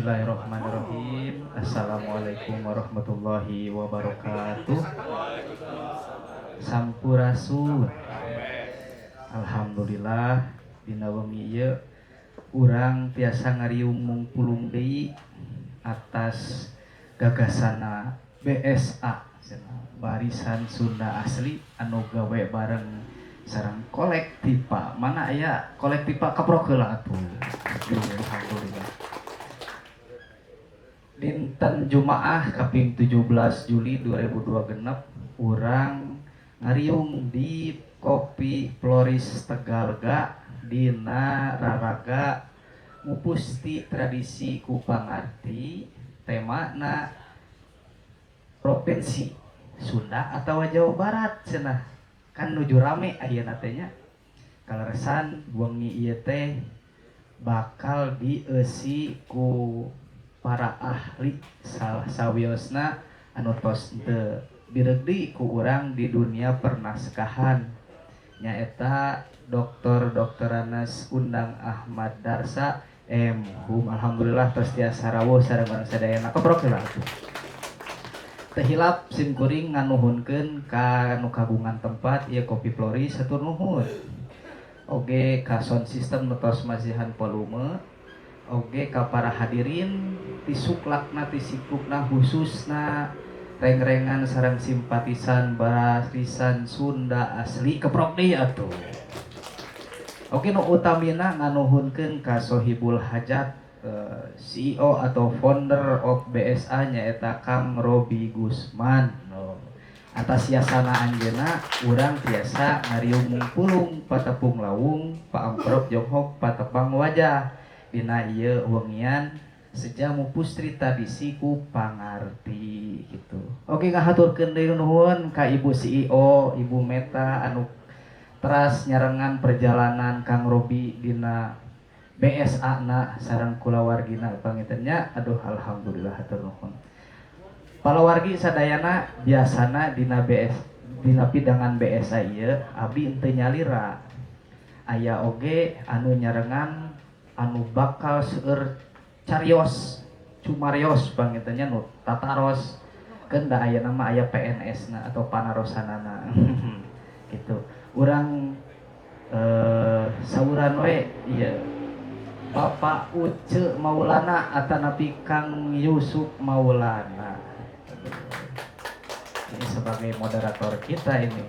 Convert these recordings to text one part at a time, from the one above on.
Bismillahirrahmanirrahim. Assalamualaikum warahmatullahi wabarakatuh. Sampurasun. Alhamdulillah dina wengi ieu urang tiasa ngariung mungpulung deui atas gagasana BSA Barisan Sunda Asli anu gawe bareng sareng kolektipa. Mana aya kolektipa kaprok heula atuh. Alhamdulillah. Dinten Jumaah kaping 17 Juli 2026 urang ngariung di Kopi Floris Tegalga dina raraga ngupusti tradisi ku pangarti temana provinsi Sunda atau Jawa Barat cenah kan nuju rame ayeuna teh nya kaleresan wengi ieu teh bakal dieusi ku para ahli sawiosna anu tos teu biregdi ku urang di dunia pernaskahan nyaeta Dr. Anas Undang Ahmad Darsa M.Hum. Alhamdulillah tos tiasa rawuh sareng bareng sadayana keprok heula atuh. Teu hilap sim kuring nganuhunkeun ka anu kagungan tempat ieu Kopi Floris satur nuhun. Oge ka sound system nu tos masihan volume, oge ka para hadirin tisuklakna tisikukna khususna reng-rengan sareng simpatisan Barisan Sunda Asli keprok deui atuh. Oke nu utamina nganuhunkeun ka Sohibul Hajat CEO atau founder of BSA nyaeta Kang Robi Gusman. Atas yasana anjeunna urang tiasa ngariung mungpulung patepung lawung paamprok jonghok patepang wajah dina ieu wengian sejamu pustri tradisi ku pangarti gitu. Oke ngahaturkeun deui nuhun ka Ibu CEO Ibu Meta anu teras nyarengan perjalanan Kang Robi dina BSA na sareng kulawargina pangitannya. Aduh alhamdulillah hatur nuhun. Palawargi sadayana biasana dina pidangan BSA ieu abdi teu nyalira. Aya oge anu nyarengan anu bakal seueur carios cumarios pangitannya nu tataros keun da aya nama aya PNS na atau panarosanana gitu. Urang sauran we ieu Bapak Uce Maulana atanapi Kang Yusuf Maulana ini sebagai moderator kita ini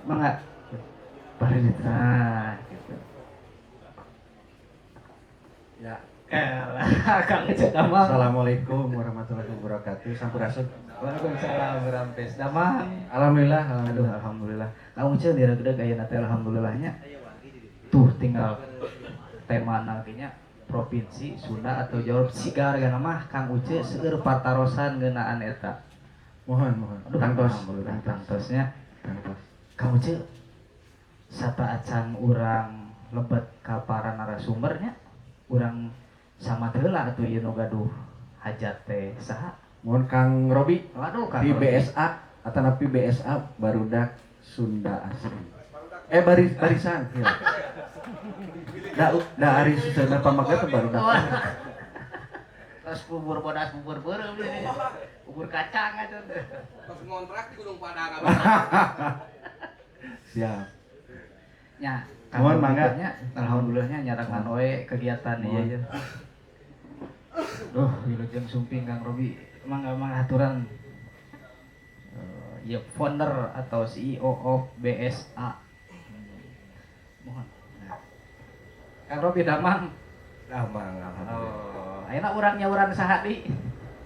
mangga parita gitu ya. Kang Uce damang. Assalamualaikum warahmatullahi wabarakatuh. Sampurasun. Waalaikumsalam berampes damang. Alhamdulillah, Aduh alhamdulillah. Kang Uce direudeg ayeuna teh alhamdulillahnya. Tuh tinggal tema nantinya provinsi Sunda atau Jawa sigar gana mah Kang Uce seueur patarosan geunaan eta. Mohon. Aduh tangtosnya. Kang Uce sata acan urang lebet ka para narasumbernya. Urang sama heula atuh ieu nu gaduh hajat teh saha? Mohon Kang Robi. Waduh Kang di Robi. BSA atanapi BSA Barudak Sunda Asli. Barisan. Ya. Da ari susana pamagat barudak. Terus bubur bodas bubur beureum ini. Bubur kacang atuh. Pas ngontrak di Gunung Padang. Siap. Nya, Mohon mangga. Alhamdulillahnya nyarangan we kegiatan ieu. Duh, wilujeng sumping Kang Robi. Mangga aturan ya founder atau CEO of BSA. Mohon. Kang Robi damang. Alhamdulillah. Oh, ayeuna urang nyauran saha di?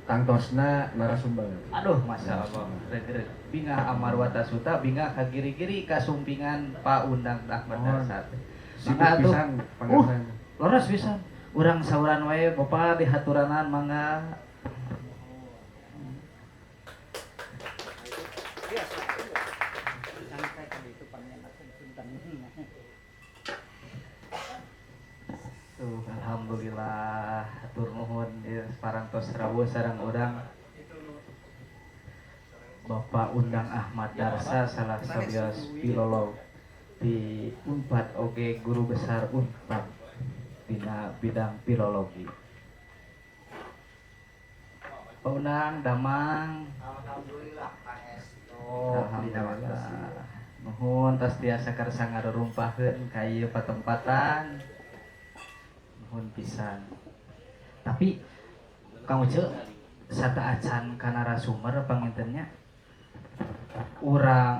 Tangtosna narasumber. Aduh, Masya Allah. Regreg. Bingah Amarwata Suta, bingah kagiri-giri kasumpingan Pak Undang Ahmad Darsa. Sibuk Mangga atuh. pisan pangasan. Loros pisan. Urang sauran wae Bapak dihaturanan mangga. Tuh, alhamdulillah hatur nuhun ieu parantos rawuh sareng urang Bapak Undang Ahmad Darsa salah sawios filolog di Unpad oge guru besar Unpad dina bidang filologi. Paunang damang. Alhamdulillah pangestu. Alhamdulillah. Nuhun tos tiasa kersa ngarurumpaheun ka ieu patempatan. Nuhun pisan. Tapi Kang Uce sata acan ka narasumber pangintennya urang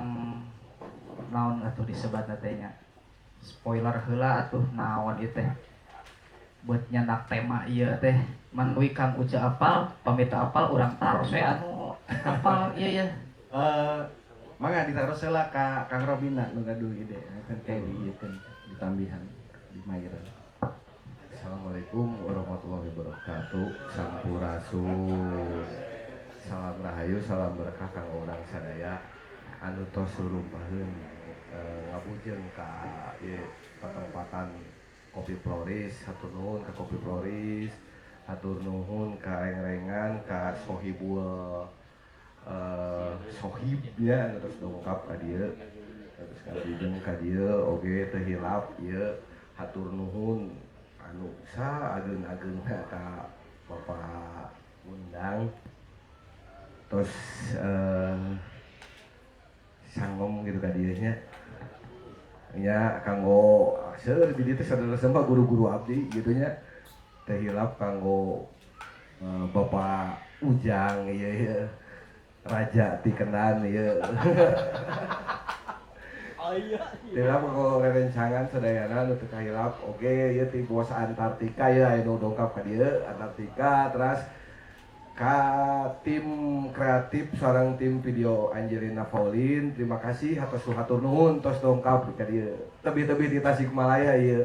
naon atuh disebatna teh nya. Spoiler heula atuh naon ieu teh. Buat nyandak tema ieu teh manwi Kang Uce apal, pamita apal urang taros we anu apal ieu ya. Mangga ditaruh heula ka Kang Robina nu gaduh ide kan kayak dieukeun ditambihan di maireun. Assalamualaikum warahmatullahi wabarakatuh. Sampurasun. Salam rahayu, salam berkah kanggo urang sadaya anu tos rumpaheun ngabujeun ka ieu patempatan Kopi Floris. Hatur nuhun ka Kopi Floris. Hatur nuhun ka Reng-rengan, ka Sohibul Sohib ya terus dongkap ka dieu. Terus kalideng ka dieu oge teu hilap ieu hatur nuhun anu ageung-ageungna ka Bapak undang. Terus sangom gitu ka dieu nya. Ya kanggo seueur di dieu teh saudara-saudara guru-guru abdi gitu nya. Teh hilap kanggo Bapak Ujang ieu Raja ti Kenan ieu. Hilap kanggo rerencangan sadayana nu teu kahilap oge ieu ti bos Antartika ieu aya nu dongkap ka dieu Antartika. Terus ka tim kreatif sareng tim video Angelina Pauline, terima kasih atas hatur nuhun tos dongkap ka dieu. Tebih-tebih di Tasikmalaya ieu.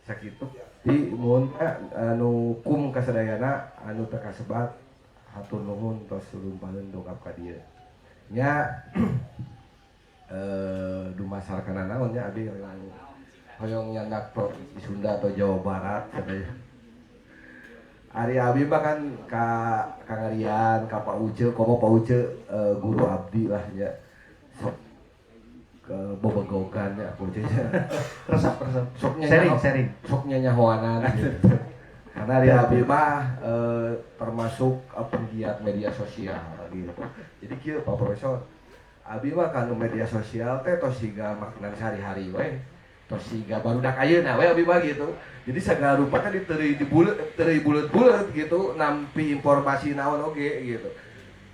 Sakitu di mun anu kum kasadayana anu teu kasebat hatur nuhun tos rumpaheun dongkap ka dieu. Nya dumasarkan naon nya abi hoyong nyandak di Sunda atau Jawa Barat sadaya. Ari abi mah kan ka Kang Arian, ka Pak Uce, komo Pak Uce guru abdi lah nya. Sok ke bobogogan ya Pak Uce nya. Resep Soknya sharing. Soknya nyahoanan gitu. Karena Ari abi mah termasuk penggiat media sosial gitu. Jadi kieu Pak Profesor, abi mah kan media sosial teh tos siga makanan sehari-hari we. Tos siga barudak ayeuna we abi mah gitu. Jadi segala rupa tadi teri bulet-bulet gitu nampi informasi naon oge gitu.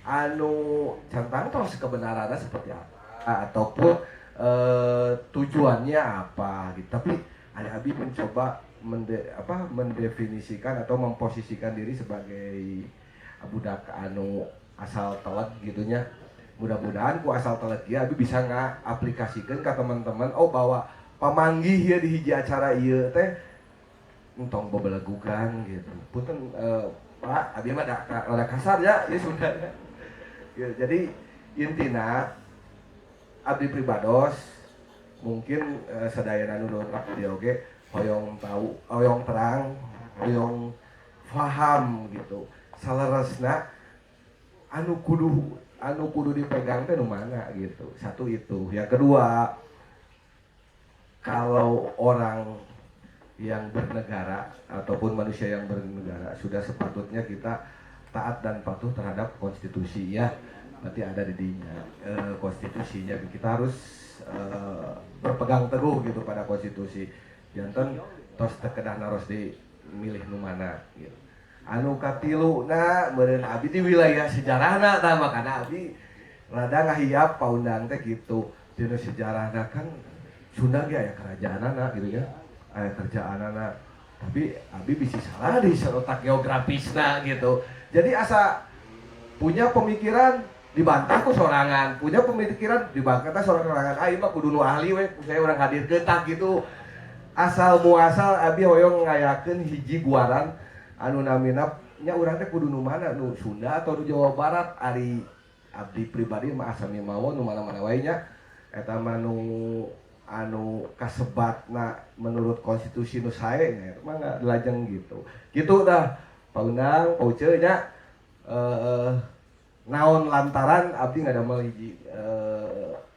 Anu cantang tos kebenarannya seperti apa ataupun tujuannya apa gitu. Tapi ada abi mencoba mendefinisikan atau memposisikan diri sebagai budak anu asal telet gitunya. Mudah-mudahan ku asal telet ya abi bisa ngaplikasikeun ka teman-teman bahwa pamanggih ya di hiji acara ieu teh entong bebelegukan gitu. Punten Pak, abi mah rada kasar ya sudah. Ya, jadi intina abdi pribados mungkin sadayana nu dongkap dia oge hoyong tahu, hoyong terang, hoyong paham gitu. Saleresna anu kudu dipegang teh nu mana gitu. Satu itu. Yang kedua, kalau orang yang bernegara ataupun manusia yang bernegara sudah sepatutnya kita taat dan patuh terhadap konstitusi ya. Berarti ada di dinya konstitusinya, kita harus berpegang teguh gitu pada konstitusi. Janten tos tekedah naros di milih nu mana gitu. Anu katiluna meureun abi di wilayah sejarahna tah makana abi rada ngahiap paundang teh gitu. Dina sejarahna kan Sunda ge aya kerajaanana gitu ya. Aya kerjaanana. Tapi abi bisi salah di serotak geografisna gitu. Jadi asa punya pemikiran dibantah ku sorangan, punya pemikiran dibantah sorangan. Ieu mah kudu nu ahli we, saya urang hadirkeun tah gitu. Asal muasal abi hoyong ngayakeun hiji guaran anu namina nya urang teh kudu nu mana, nu Sunda atau nu Jawa Barat. Ari abdi pribadi mah asal mawon nu mana-mana wae nya. Eta mah nu anu kasebatna menurut konstitusi nu sae nya mah lajeng gitu. Gitu dah Pak Undang, Pak Uce nya naon lantaran abdi ngadamel hiji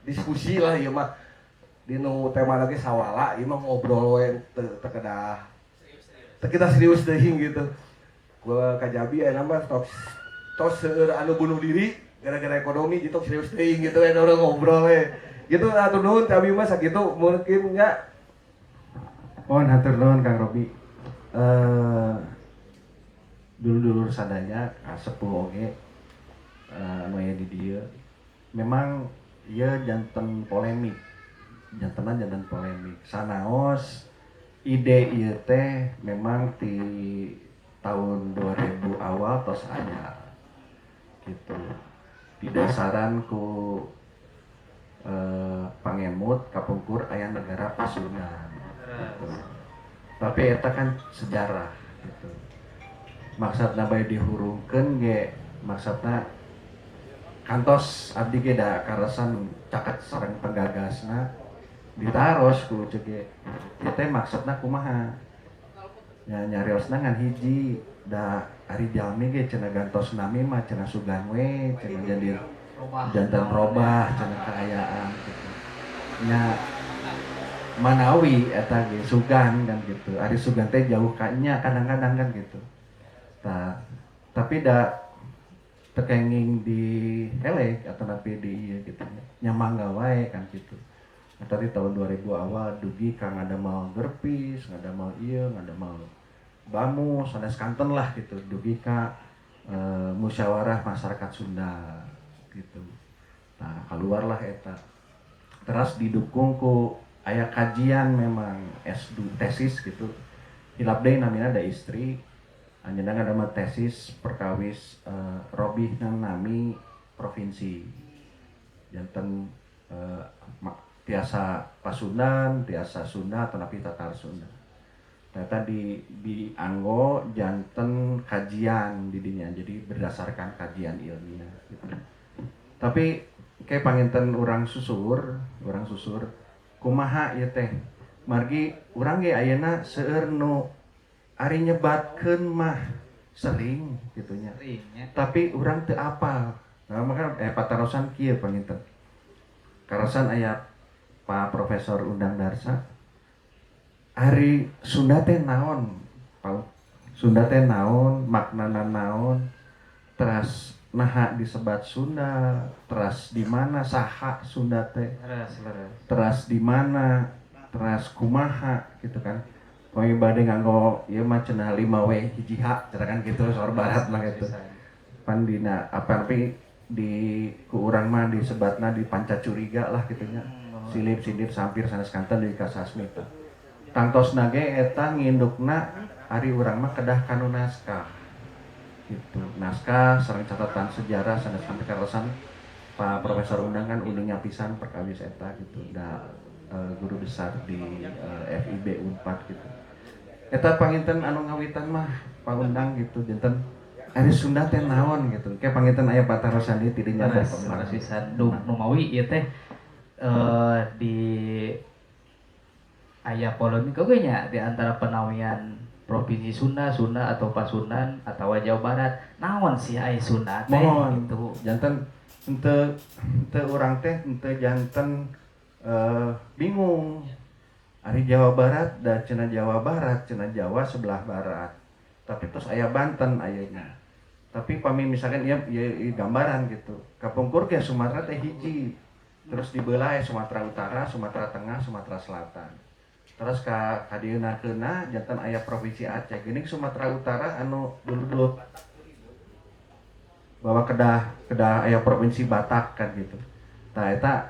diskusi lah ieu mah dinu tema lagi sawala ieu mah ngobrol we teu kedah serius deui gitu. gua kajabi aya mah tos seueur anu bunuh diri gara-gara ekonomi gitu serius teuing gitu orang ngobrol gitu atur nuhun kami mah sakitu mungkin nya. Mohon hatur nuhun Kang Robi. Dulu sadaya sepuh oge anu aya di dieu. Memang ieu janten polemik. Janten polemik. Sanaos ide ieu teh memang ti tahun 2000 awal tos aya. Gitu. Didasaran ku pangemut kapungkur aya negara Pasundan. Gitu. Tapi eta kan sejarah gitu. Maksudna bae dihurungkeun ge maksudna kantos abdi ge da karesan caket sareng penggagasna ditaros ku ceuk ge. Ieu teh maksudna kumaha? Nya nyariosna ngan hiji da ari jalmi ge cenah gantos nami mah cenah sugan we cenah jadi jantan robah cenah kaayaan gitu. Nya manawi eta ge sugan kan gitu. Ari sugan teh jauh ka nya kadang-kadang kan gitu. Tah, tapi da tekenging di helek atau napi di ieu gitu nya mangga wae kan gitu. Nah, tadi tahun 2000 awal dugi kang ada mau gerpis, ada mau ieu, ada mau bamu, sanes kanten lah gitu. Dugi ka musyawarah masyarakat Sunda gitu. Nah, keluarlah eta. Terus didukung ku aya kajian memang S2 tesis gitu. Hilap deui namina da istri anjeunna ngadama tesis perkawis robih nami provinsi. Janten tiasa Pasundan, tiasa Sunda atau napi Tatar Sunda. Ternyata di anggo janten kajian di dinya, jadi berdasarkan kajian ilmiah gitu. Tapi kayak panginten urang susur kumaha ieu teh margi urang ge ayeuna seueur nu ari nyebatkeun mah sering gitunya. Tapi urang teu apal. Nah, maka patarosan kieu panginten. Karasan aya Pak Profesor Undang Darsa. Ari Sunda teh naon? Sunda teh naon? Maknana naon? Teras naha disebat Sunda? Teras di mana saha Sunda teh? Teras di mana? Teras kumaha gitu kan? Poe bade nganggo ieu mah cenah 5W hiji ha, kan gitu sor barat mah gitu. Pan dina apa-api di ku urang mah disebatna di Pancacuriga lah gitunya. Silip-silip sampir sanes kanten di Kasasmita. Tangtosna ge eta ngindukna ari urang mah kedah kanu naskah. Gitu. Naskah sareng catatan sejarah sanes sampai karesan Pak Profesor Undang kan uningnya pisan perkawis eta gitu. Da guru besar di FIB Unpad gitu. Eta panginten anu ngawitan mah Pak Undang gitu janten ari Sunda teh naon gitu. Kayak panginten aya patarosan ieu ti dinya pisan nu mawi ieu teh di aya polemik oge nya di antara penawian provinsi Sunda atau Pasundan atau Jawa Barat. Naon sih aya Sunda teh gitu. Janten henteu urang teh henteu janten bingung. Ari Jawa Barat da cenah Jawa Barat, cenah Jawa sebelah barat. Tapi terus aya Banten ayeuna. Tapi pami misalkan ieu gambaran gitu. Kapungkur ge Sumatera teh hiji. Terus dibelah Sumatera Utara, Sumatera Tengah, Sumatera Selatan. Terus ka dieuna-keuna janten aya provinsi Aceh. Geuning Sumatera Utara anu dulu bahwa kedah aya provinsi Batak kan gitu. Tah eta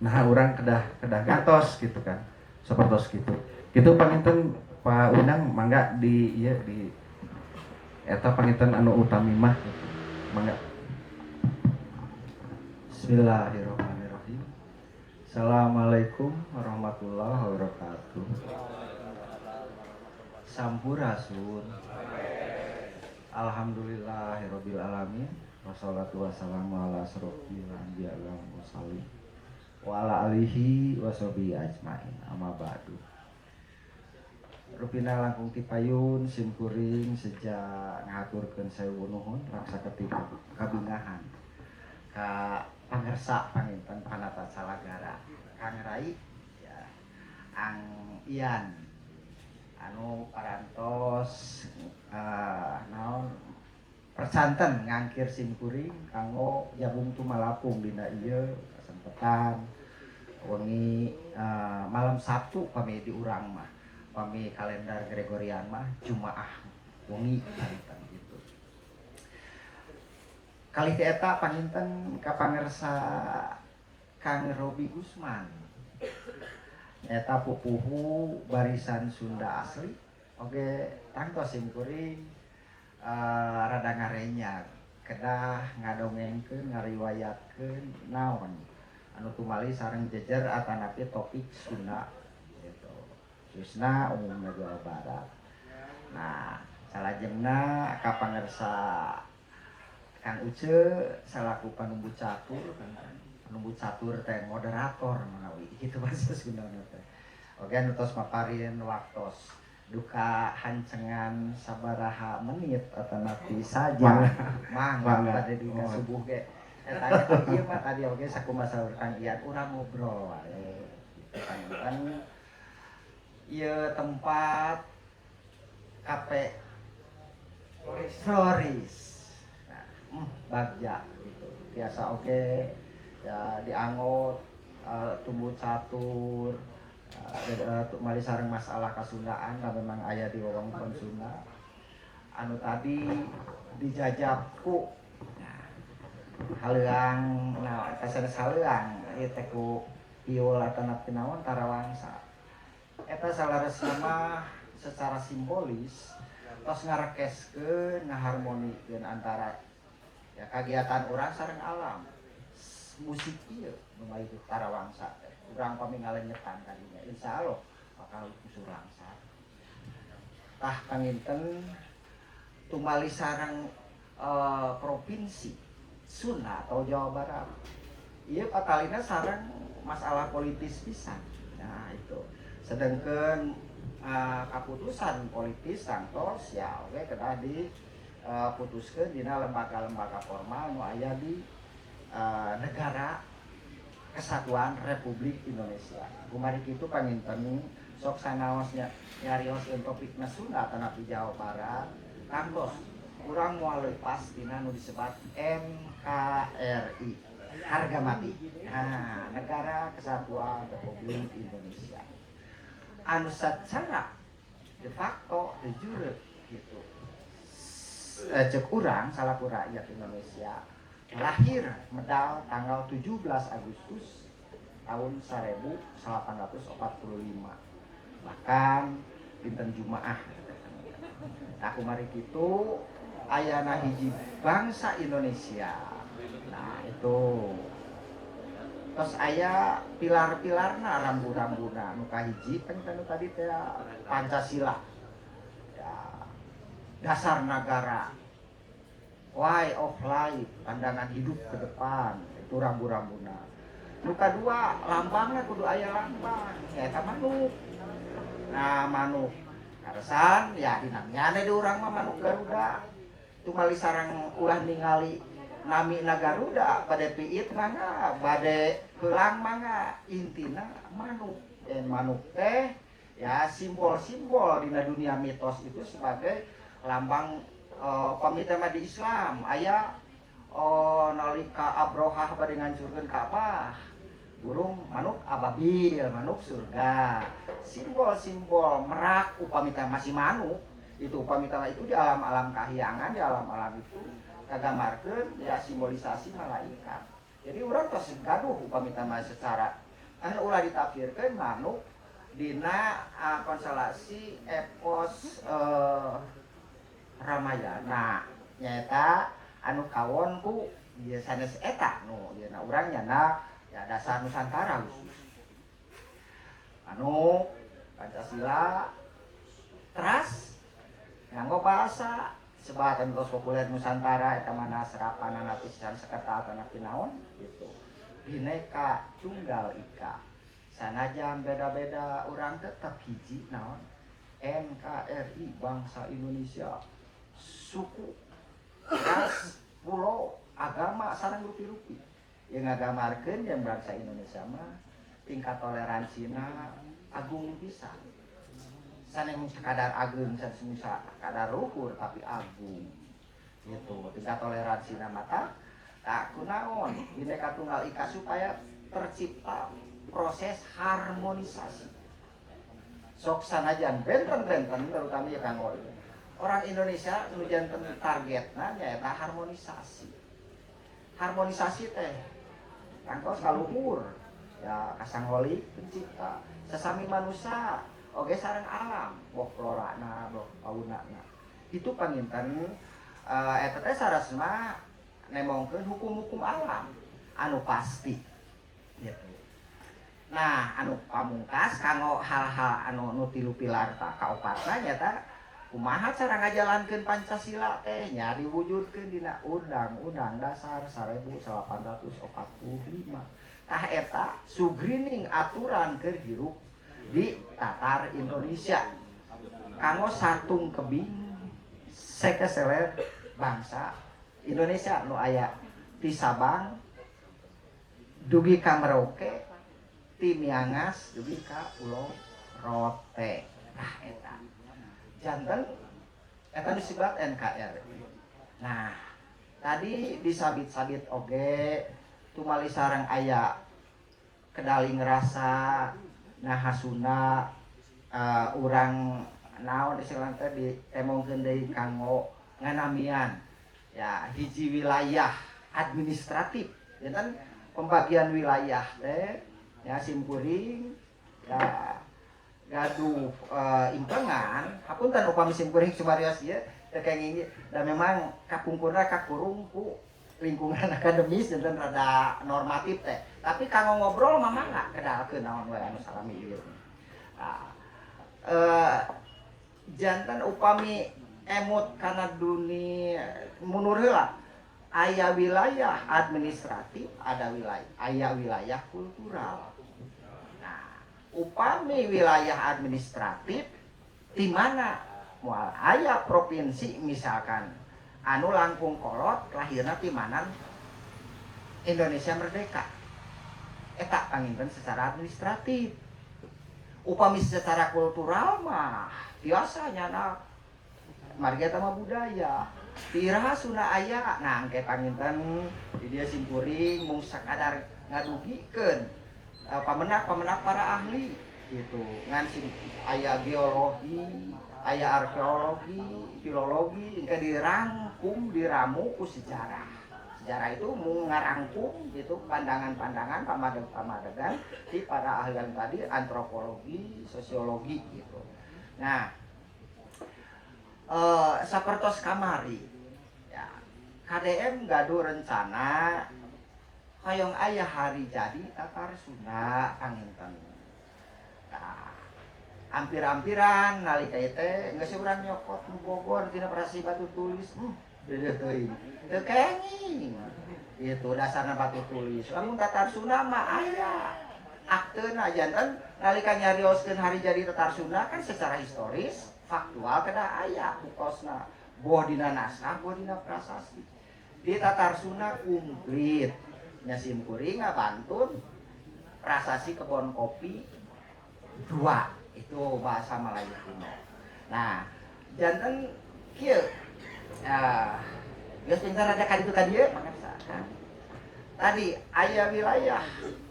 nah urang kedah gantos gitu kan. Sapertos gitu. Kitu panginten Pak Undang mangga di ieu di eta panginten anu utami mah gitu. Mangga. Bismillahirrahmanirrahim. Assalamualaikum warahmatullahi wabarakatuh. Sampurasun. Alhamdulillahirabbil alamin. Wassalatu wassalamu ala asrofil anbiya wal mursalin. Wa ala alihi washabihi ajmain. Amma ba'du. Rupina langkung ti payun simkuring sejak ngaturkeun sewu nuhun raksa ketika kabingahan ka pangersa panginten panata salagara Kang Rai ya Ang Ian anu parantos naon percanten ngangkir simkuring kanggo jabung tumalapung dina ieu kasempetan wengi malam Sabtu pami di urang mah pami kalender Gregorian mah Jumaah wengi panginten gitu. Kali teh eta panginten ka pangersa Kang Robi Gusman. Eta pupuhu barisan Sunda asli. Oge tangtos simkuring rada ngarenyag kedah ngadongengkeun ngariwayatkeun naon anu tumali sareng jejer atanapi topik Sunda gitu. Khususna umumna Jawa Barat. Nah, salajengna ka pangersa Kang Uce salaku panumbu catur panumbu catur teh moderator menawi kitu bahasa Sundana teh. Oge anu tos maparin waktos duka hancengan sabaraha menit atanapi saja mangga tadi dina subuh ge eta ieu mah tadi oge sakumaha saur Kang Ian urang ngobrol wae kan ieu tempat kafe Floris bagja gitu biasa oge ya dianggot tumbuh catur mali sareng masalah kasundaan lah memang aya di wewengkon Sunda anu tadi dijajabku haleang nah eta sanes haleang ieu teh ku piul atanapi naon tarawangsa eta salaresna mah secara simbolis tos ngarekeskeun ngaharmonikeun antara ya kagiatan urang sareng alam musik ieu nu maitu tarawangsa urang pami ngalenyetan kadinya insyaallah bakal kusurangsa tah panginten tumali sareng provinsi Sunda atau Jawa Barat ieu patalina sareng masalah politis pisan nah itu sedengkeun kaputusan politis sangtos ya oge kedah diputuskeun dina lembaga-lembaga formal nu aya di negara Kesatuan Republik Indonesia. Kumari kitu panginten sok sanaosnya nyarioskeun topikna Sunda atanapi Jawa Barat kantos urang moal leupas dina nu disebat NKRI harga mati. Nah, Negara Kesatuan Republik Indonesia. Anu sacara de facto de jure gitu. Cek urang salaku rakyat Indonesia lahir medal tanggal 17 Agustus tahun 1845 bahkan dinten Jumaah nah kumari kitu ayana hiji bangsa Indonesia nah itu terus aya pilar-pilarna rambu-rambuna nu kahiji pengen tadi teh Pancasila ya dasar negara way of life, pandangan hidup ke depan, itu rambu-rambuna. Nu kadua, lambangnya kudu aya lambang, ya eta manuk. Nah, manuk karesan ya dinamnyana di urang mah manuk Garuda. Tu mali sareng ulah ningali namina Garuda, bade piit mangga, bade heulang mangga, intina manuk. Dan manuk teh ya simbol-simbol dina dunia mitos itu sebagai lambang pamita di Islam aya nalika Abrohah bade ngancurkeun Ka'bah burung manuk ababil manuk surga simbol-simbol merak upamita masih manuk itu upamita itu di alam-alam kahyangan di alam-alam itu kagamarkeun ya simbolisasi malaikat jadi urang tos gaduh upamita mah secara anu ulah ditafsirkeun manuk dina konstelasi epos Ramayana nyata anu kawon ku ieu sanes eta nu ieu na urang nyana ya dasar Nusantara khusus anu Pancasila teras nganggo bahasa sebatan tos populer Nusantara eta mana serapanana pisan sekata atanapi naon gitu Bhinneka Tunggal Ika sanajan beda-beda urang tetep hiji naon NKRI bangsa Indonesia suku, ras, pulau, agama sareng rupi-rupi. Yang ngagamarkeun yang bangsa Indonesia mah tingkat toleransinya agung pisan. sanes sekadar agung sanes sekadar luhur tapi agung gitu tingkat toleransi mata tak kunaon Bhinneka Tunggal Ika supaya tercipta proses harmonisasi sok sanajan benten-benten terutama ya kanggo orang Indonesia nu janten targetna nyaeta harmonisasi teh kangkos kaluhur ya kasanggoli pencipta sesami manusia oge sareng alam boh florana boh faunana itu panginten eta teh sarasna nemongkeun hukum-hukum alam anu pasti gitu. Nah anu pamungkas kanggo hal-hal anu nu tilu pilar kaopatna nyata kumaha cara ngajalankeun Pancasila teh nya diwujudkeun dina Undang-Undang Dasar 1845 tah eta sugrining aturan keur hirup di Tatar Indonesia kanggo sartung kebing sekeseler bangsa Indonesia nu aya ti Sabang dugi ka Merauke ti Miangas dugi ka Pulau Rote tah eta janten eta disebut NKRI. Nah tadi disabit-sabit oge tumali sareng aya kedali ngerasa nahasuna urang naon istilahna teh ditemongkeun deui kanggo nganamian ya hiji wilayah administratif janten pembagian wilayah teh ya simkuring ya gaduh impengan hapunten upami simkuring sumarios ieu teh kenging dan memang kapungkurna kakurung ku lingkungan akademis dan rada normatif teh tapi kanggo ngobrol mah mangga kedalkeun naon wae anu salami ieu janten upami emut kana dunia munur heula aya wilayah administratif aya wilayah kultural. Nah upami wilayah administratif di mana moal aya provinsi misalkan anu langkung kolot lahirna ti manan Indonesia merdeka eta panginten secara administratif upami secara kultural mah biasanya na marga eta mah budaya tiraha suna aya nah engke panginten di dia simkuring mung sakadar ngadugikeun pamenak para ahli gitu ngan aya geologi aya arkeologi, filologi, engke dirangkum, diramu ku sejarah. Sejarah itu mengarangkum gitu pandangan-pandangan pamadegan di para ahlian tadi antropologi, sosiologi gitu. Nah, sapertos kamari ya, KDM gaduh rencana hoyong aya hari jadi Tatar Sunda panginten. Nah, hampir-hampiran nalika teh geus urang nyokot nu Bogor tina Prasasti Batu Tulis beda teuing teu kenging itu dasarna batu tulis lamun Tatar Sunda mah aya akteuna janten nalika nyarioskeun hari jadi Tatar Sunda kan secara historis faktual kada aya bukosna boh dina naskah boh dina prasasti di Tatar Sunda komplit nya simkuring ngabantun prasasti kebon kopi 2 itu bahasa Melayu kuno. Nah, janten kieu geus pintar ada ka ditu ka dieu maksa. Tadi aya wilayah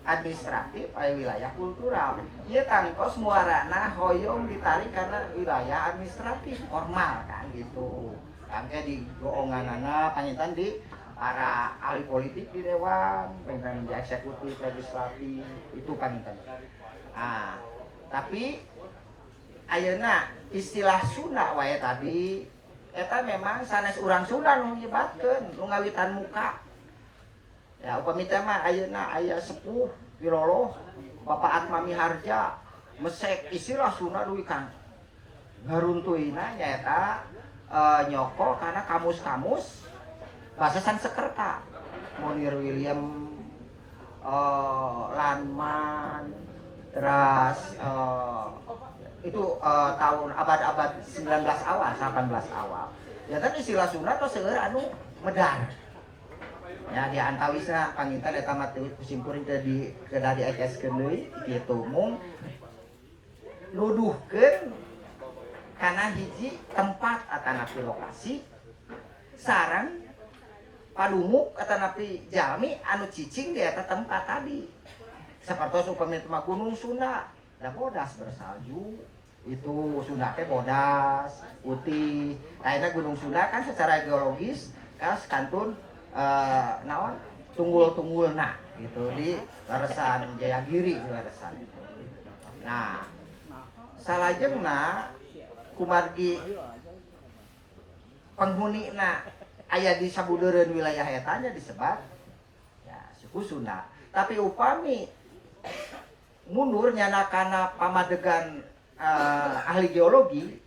administratif, aya wilayah kultural. Ieu tangkos muarana hoyong ditarik karena wilayah administratif formal kan gitu. Kangge di goonganana panginten di para ahli politik di dewan, panginten di eksekutif, legislatif itu panginten. Ah, tapi ayeuna istilah Sunda wae tadi eta memang sanes urang Sunda nu nyebatkeun nu ngawitan muka. Ya upami teh mah ayeuna aya sepuh Piloloh Bapak Atma Miharja mesek istilah Sunda duwi kan ngaruntuina nyaeta nyoko karena kamus-kamus bahasa Sanskerta. Munir William Landman terus itu tahun abad 19 awal 18 awal ya kan istilah Sunda atau seueur anu medar ya di antawisna panginten eta mah simkuring teh di kedah diekeskeun deui kitu mung nuduhkeun karena hiji tempat atanapi lokasi sarang padumuk atanapi jalmi anu cicing di eta tempat tadi seperti upami mah Gunung Sunda da bodas bersalju itu Sunda teh bodas putih ayeuna Gunung Sunda kan secara geologis kan kantun naon tunggul-tunggulna gitu di leresan Jayagiri leresan. Nah, salajengna kumargi penghunina aya di sabudeureun wilayah eta nya disebat ya suku Sunda. Tapi upami mundur nyana kana pamadegan ahli geologi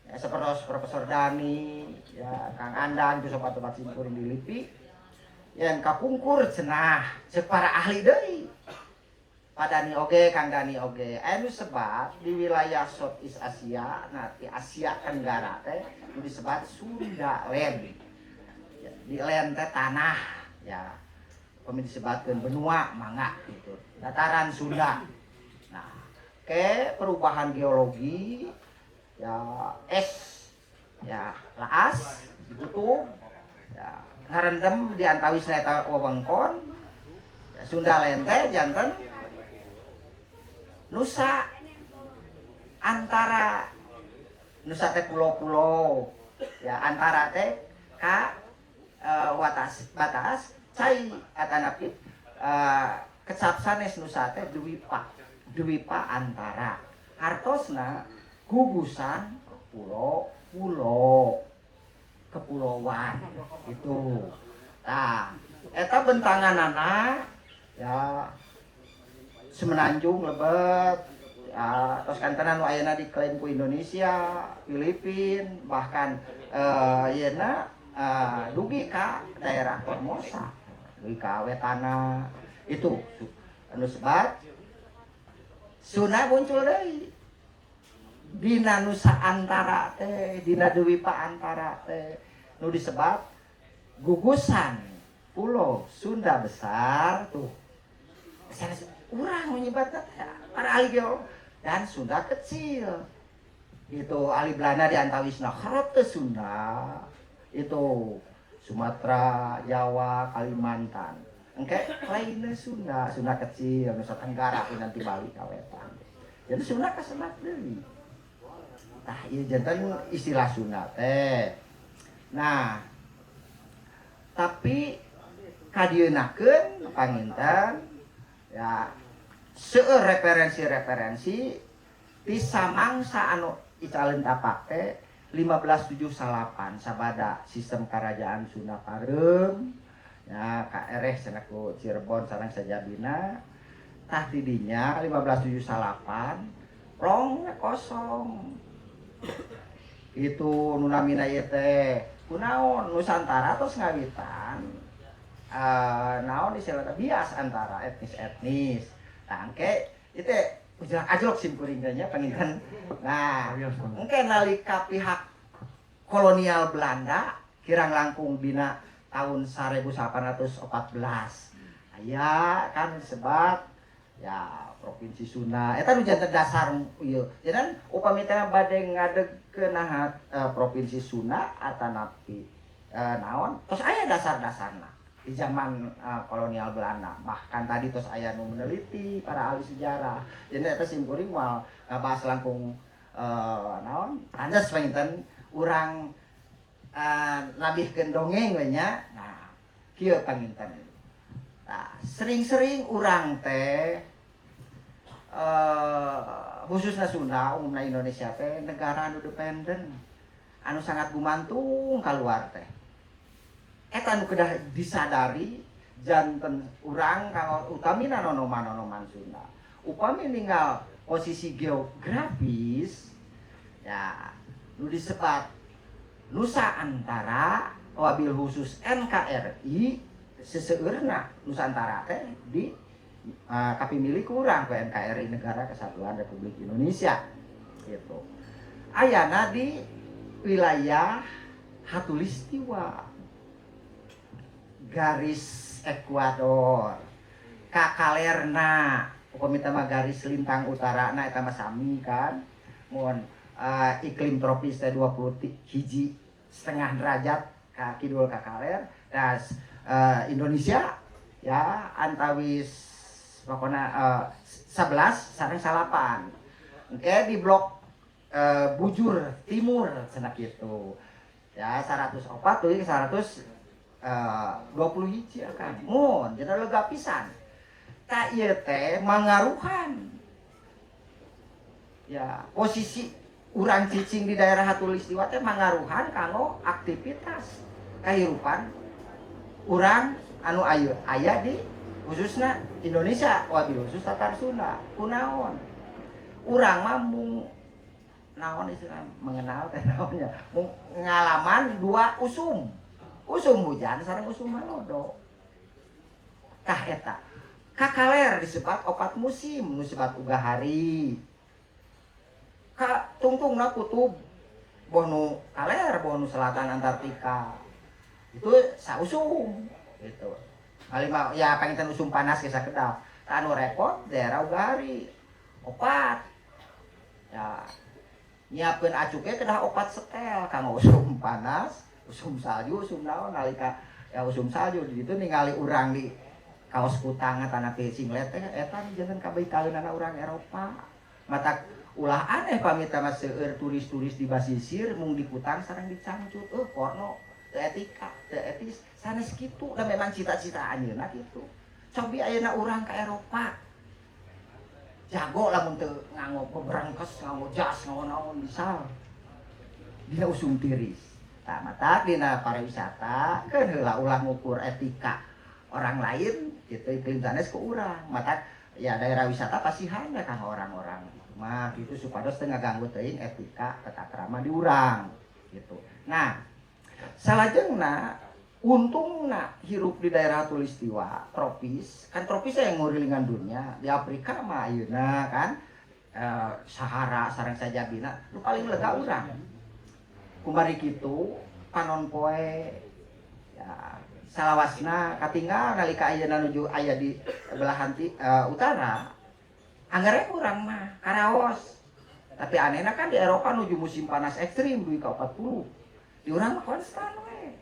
ya, seperti Profesor Dani ya Kang Andan itu sobat-sobat simkuring di LIPI yang kapungkur cenah cek para ahli deui Pak Dani oge, Kang Dani oge. Anu sebat di wilayah Southeast Asia, nanti Asia Tenggara teh disebut Sunda Land. Ya, di land teh tanah, ya. Kami disebutkan benua mangga gitu. Dataran Sunda. Nah, ke perubahan geologi ya es ya laas ditutup ya ngarendem di antawis eta wewengkon ya, Sunda Land teh janten Nusa antara Nusa teh pulau-pulau ya antara teh ka batas cai atanapi kecap sanes Nusa teh Dwipa antara hartosna gugusan pulau-pulau kepulauan itu. Nah, eta bentanganana ya Semenanjung lebet ya terus kantenan nu ayeuna diklaim ku Indonesia, Filipina, bahkan yeuna dugi ka daerah Formosa, dugi ka wetana itu anu sebat Sunda muncul deui dina Nusa Antara teh, dina Dwipa Antara teh nu disebat gugusan pulau Sunda besar tuh. Urang menyebatkan para ahli geologi dan Sunda kecil itu ahli Belanda di antawisna harap ke Sunda itu Sumatera, Jawa, Kalimantan engke lainnya Sunda kecil Nusa Tenggara nanti Bali kawetan jadi Sunda kasebat deui tah ieu janten istilah Sunda teh. Nah tapi kadienakeun panginten ya seueur referensi di samangsa anu icalin tapak teh 1578 sabada sistem kerajaan Sunda Parem ya KRS cenah ku Cirebon sareng sajabina tah tidinya 1578 plongna kosong itu nu namina ieu teh kunaon Nusantara tos ngawitan naon istilah bias antara etnis tangke itu ujar ajlok simkuring nya panginten. Nah engke nalika pihak kolonial Belanda kirang langkung dina tahun 1814 aya kan sebat ya provinsi Sunda eta nu janten dasar ieu janten upami teh bade ngadegkeun provinsi Sunda atanapi naon tos aya dasar-dasarna di zaman kolonial Belanda. Bahkan tadi tos aya nu meneliti para ahli sejarah jadi eta simkuring moal ngabahas langkung naon tandas panginten urang nabihkeun dongeng we nya. Nah kieu panginten nah sering-sering urang teh khususna Sunda umumna Indonesia teh negara anu dependen anu sangat gumantung kaluar teh eta nu kedah disadari janten urang kanggo utamina nonoman Sunda upami ninggal posisi geografis ya nu disebat Nusa Antara wabil khusus NKRI seseueurna Nusantara teh di kapimilih kurang ke NKRI Negara Kesatuan Republik Indonesia gitu ayana di wilayah Hatulistiwa garis Ekuador kakalerna upami teh mah garis lintang utara na eta mah sami kan mun iklim tropis teh 21,5 derajat ka kidul ka kaler. Dan Indonesia ya antawis pokoknya 11 sareng 8. Oke di blok bujur timur cenah kitu. Ya 104 tuh 120 hiji kan. Mun jadi lega pisan. Ta ieu teh mangaruhan. Ya, posisi urang cicing di daerah Hatulistiwa teh mangaruhan kanggo aktivitas kahirupan urang anu aya di khususna Indonesia wabil khusus Tatar Sunda. Kunaon? Urang mah mung naon istilah mengenal teh naonnya mung ngalaman 2 usum hujan sareng usum manodo tah eta kakaler disebat 4 musim nu sebat uga hari ka tungtungna kutub boh nu kaler boh nu selatan Antartika itu sausum gitu kalima ya panginten usum panas kisah kedap anu repot daerah uga hari 4 ya nyiapkeun acuke kedah 4 setel kanggo usum panas, usum salju, usum naon nalika ya usum salju di ditu ningali urang di kaos kutang tanah teh singlet teh eta janten kabitaeunana urang Eropa. Mata ulah aneh pamita mah seueur turis-turis di basisir mung di kutang sareng dicangcut. Porno teu etika, teu etis sanes kitu da memang cita-cita anjeunna kitu. Cobi ayeuna urang ka Eropa jago lah untuk nganggo beberangkes, nganggo jas, nganggo naon misal dina usum tiris. Tak mata dina pariwisata kan heula ulah ngukur etika orang lain gitu iklim sanes ke urang. Mata ya daerah wisata pasti hanya kang orang-orang mah gitu supados teu ngaganggu teuing etika tata krama di urang gitu. Nah, salajengna untungna hirup di daerah Tulistiwa tropis kan tropis yang ngurilingan dunia di Afrika mah ayeuna kan Sahara sareng sajabina nu paling lega urang kumari kitu panon poe ya salawasna katinggal nalika ayeuna nuju aya di belahan utara anggere urang mah karaos tapi anehna kan di Eropa nuju musim panas ekstrim duwi ka 40 di urang mah konstan we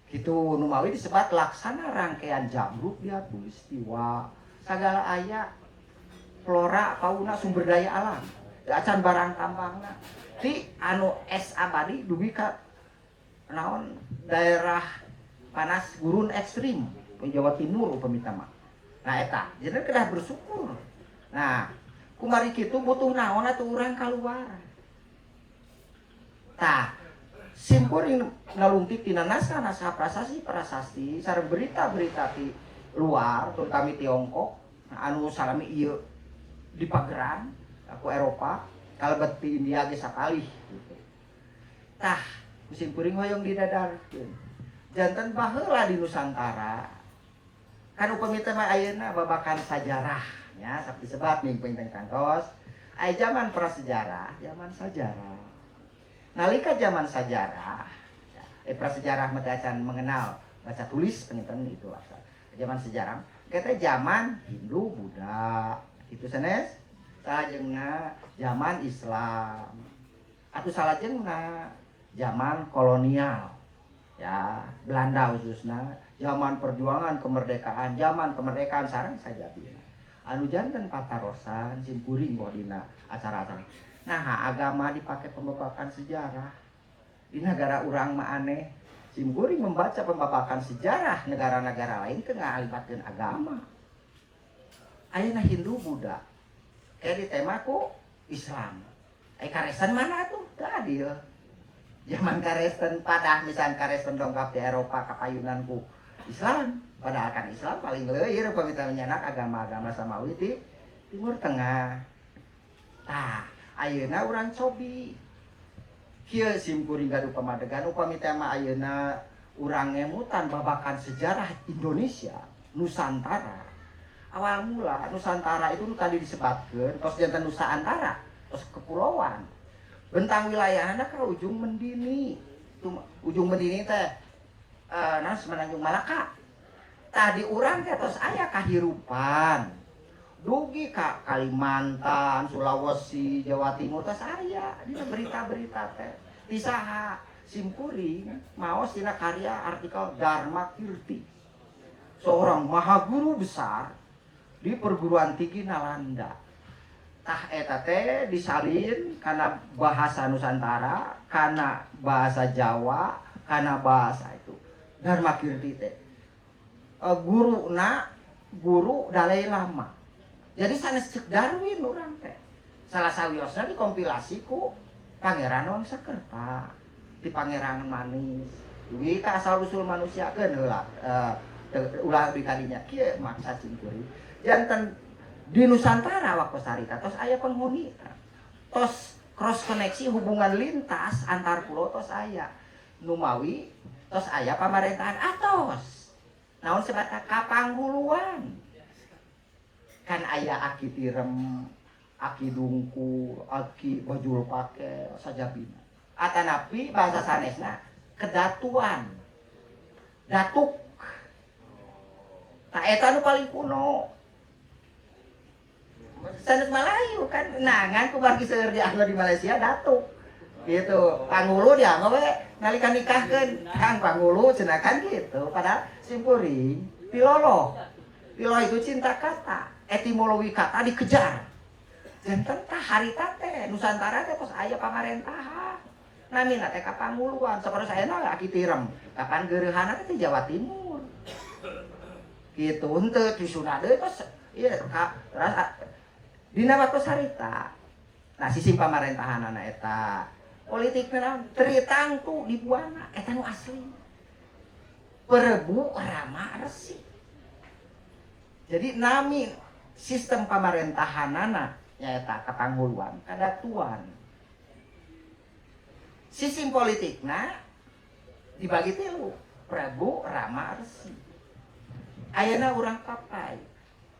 gitu numawi disebut laksana rangkaian jamruk dia Tulistiwa segala aya flora fauna sumber daya alam acan barang tambangna ti anu es abadi dugi ka naon daerah panas gurun ekstrim di Jawa Timur upami mah nah eta jadi kedah bersyukur nah kumari kitu butuh naon atuh urang kaluar tah simpuring nalungtik tina naskah prasasti sareng berita-berita ti luar terutama Tiongkok anu salami ieu di pageran aku Eropa kalebet ti India ge sakalih gitu. Tah simpuring hoyong didadarkeun janten baheula di Nusantara kan upami teh mah ayeuna babakan sajarah nya sak disebat ning pengteng kantos aya zaman prasejarah zaman sajarah. Nalika zaman sejarah, prasejarah mah acan mengenal baca tulis penginten itu lah. Zaman sejarah, kita zaman Hindu, Buddha, itu sanes. Salajengna zaman Islam. Atuh salajengna zaman kolonial. Ya, Belanda khususna, zaman perjuangan kemerdekaan, zaman kemerdekaan sareng sajabina. Anu janten patarosan simpuring dina acara-acara. Nah, agama dipakai pembabakan sejarah. Di negara urang mah aneh. Simkuring membaca pembabakan sejarah negara-negara lain teu ngalibatkeun agama. Ayeuna Hindu Buddha. Di tema ku Islam. Karesten mana tuh? Tadi ya. Zaman karesten padah misalnya karesten dongkap di Eropa kapayunan ku Islam. Padahal kan Islam paling leuir pamita nyanak agama-agama samawi di Timur Tengah. Tah ayeuna urang cobi kieu simkuring gaduh pamadegan upami teh mah ayeuna urang ngemutan babakan sejarah Indonesia Nusantara. Awal mula Nusantara itu tadi disebatkeun tos janten Nusantara tos kepulauan bentang wilayahna ka ujung Mendini ujung Mendini teh Semenanjung Malaka tadi urang teh tos aya kahirupan dugi ka Kalimantan, Sulawesi, Jawa Timur tos aya dina berita-berita teh. Di saha simkuring maos dina karya artikel Dharma Kirti. Seorang mahaguru besar di perguruan tinggi Nalanda. Tah eta teh disalin kana bahasa Nusantara, kana bahasa Jawa, kana bahasa itu. Dharma Kirti teh. Guru Dalai Lama. Jadi sanes cek Darwin urang teh. Salah sawiosna dikompilasi ku Pangeran Wangsakerta di Pangerangan Manis. Dugi ka asal usul manusia keun heula. Ulah dikalinya kieu maksa cingkuri. Janten di Nusantara waktu sarita tos aya penghuni. Tos cross koneksi hubungan lintas antar pulau tos aya. Numawi tos aya pamerintahan atos. Naon sebata kapanghuluan. Kan aya aki tirem, aki dungku, aki bajul pake sajabina. Atanapi bahasa sanesna kedatuan. Datuk. Tah eta nu paling kuno. Sanes Malayu kan nangan ku bagi seueur di ahli di Malaysia datuk. Gitu. Panghulu dia we nalika nikahkeun Kang Panghulu cenah kan gitu. Padahal simpuring pilolo. Pilolo itu cinta kata. Etimologi kata dikejar. Janten tah harita teh Nusantara teh tos aya pamarentahan. Namina teh kapanghuluan, sapertos ayeuna aki tirem. Kapan geureuhanna teh di Jawa Timur. Kitu henteu di Sunda deui tos ieu dina waktu harita. Nah sisi pamarentahanana eta politikna tritangtu di buana eta nu asli. Perebu Rama Resi. Jadi nami sistem pemerintahanana nyaeta kapanghuluan kadatuan. Sistem politikna dibagi tilu, Prabu, Rama, Resi. Ayeuna urang papai.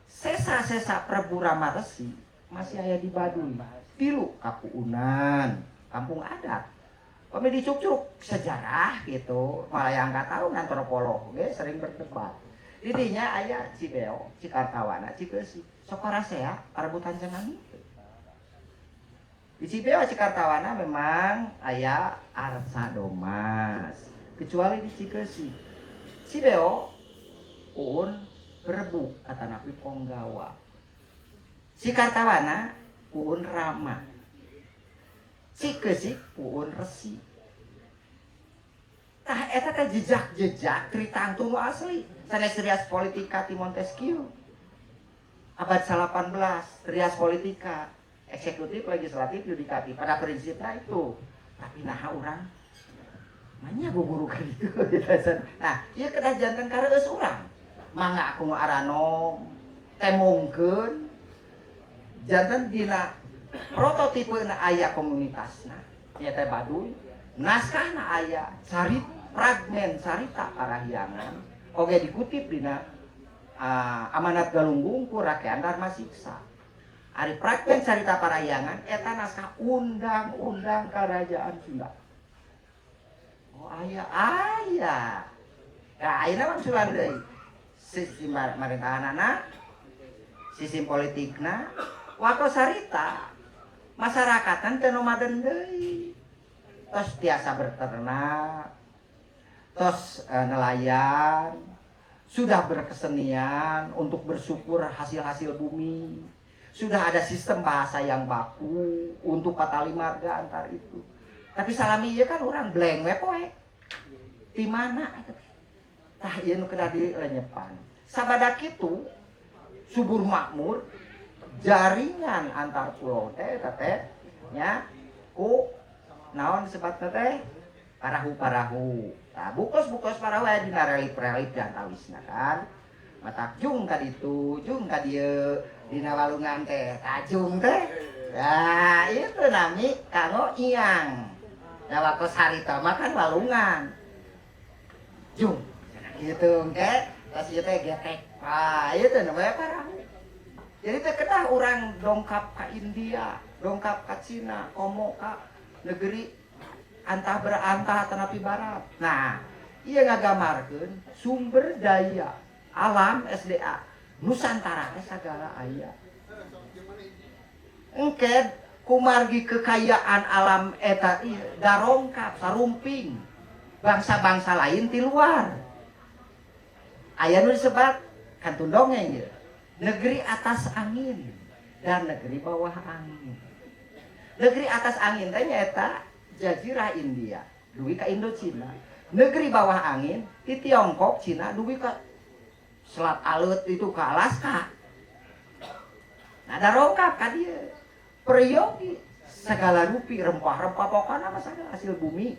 Sesa-sesa Prabu Rama Resi masih aya di Baduy. Tilu Kapuunan, kampung adat. Pami dicuk-cuk sejarah gitu, malah yang nggak tahu antropolog, sering berdebat. Didinya aya Cibeo, Cikartawana, Cikeusi. Sokarasea rebutan cenah itu. Di Cibeo Cikartawana memang aya Arsa Domas. Kecuali di Cikeusi. Cibeo Uun berebu atanapi Ponggawa. Cikartawana Uun Rama. Cikeusi Uun Resi. Tah eta teh jejak-jejak tritangtu nu asli. Sanes Trias Politika ti Montesquieu. Abad 18, Trias Politika, eksekutif, legislatif, yudikatif. Pada prinsipnya itu. Tapi nah urang manya guru ka ditu. Nah, ieu kedah janten kareueus urang. Mangga aku arano temungkeun janten dina prototipeuna aya komunitasna. Nya teh Baduy. Naskahna aya carit fragmen carita parahyangan. Oke dikutip dina Amanat Galunggung ku Rakean Dharma Siksa. Ari fragmen carita parahyangan eta naskah undang-undang kerajaan Sunda. Oh aya. Nah ayeuna mah sulan deui. Sistem pemerintahanana, sistem politikna, waktu sarita masyarakatan teu nomaden deui. Tos tiasa berternak, tos nelayan, sudah berkesenian untuk bersyukur hasil-hasil bumi, sudah ada sistem bahasa yang baku untuk patali marga antar itu. Tapi salami ieu kan urang bleng we poe. Di mana? Tah ieu nu kedah dilenyepan. Sabada kitu subur makmur jaringan antar pulau teh nya ku naon disebatna teh parahu-parahu. Nah, bukos parahu aya dina relip-relip di antawisna kan. Matak jung ka ditu, jung ka dieu dina walungan teh, tajung teh. Nah, itu nami kanggo iang. Nah, waktu sarita mah kan walungan. Jung. Gitu ke, terus ieu teh getek. Ah, itu namanya parahu. Jadi teh kedah urang dongkap ka India, dongkap ka Cina, komo ka negeri antah berantah tanapi barat. Nah, ia ngagamarkeun sumber daya alam SDA Nusantara teh sagala aya. engke kumargi kekayaan alam eta darongkap sarumping bangsa-bangsa lain di luar aya nu disebat kantun dongeng ya negeri atas angin dan negeri bawah angin. Negeri atas angin teh nyaeta Jazirah India duwi ka Indochina. Negeri bawah angin di Tiongkok Cina duwi ka Selat Alut itu ke Alaska. Nah darongkap ka dieu peryogi segala rupi rempah-rempah pokokna mah sagala hasil bumi.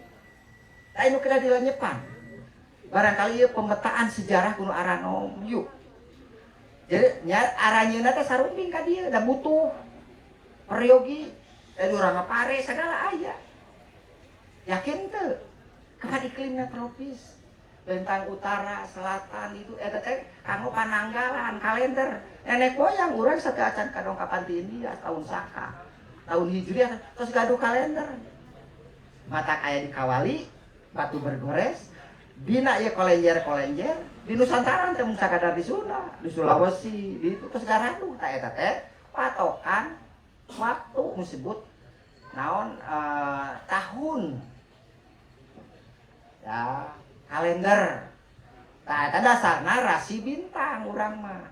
Tah anu kena dilenyepan. Barangkali ieu pemetaan sejarah kuno Aranom yuk. Jadi nya aranyeuna teh sarumping ka dieu da butuh peryogi urang pare segala aya. Yakin teu? Ka iklimna tropis. Bentang utara, selatan itu eta teh kanggo pananggalan kalender. Nenek moyang urang sateu acan kadongkapan ti India tahun Saka. Tahun Hijriah terus gaduh kalender. Mata aya di Kawali, batu bergores, dina ieu kolenjer-kolenjer, di Nusantara teh mun sakadar di Sunda, di Sulawesi, di itu terus gaduh tah eta teh patokan waktu disebut naon tahun. Ya, kalender. Tah eta dasarna rasi bintang urang mah.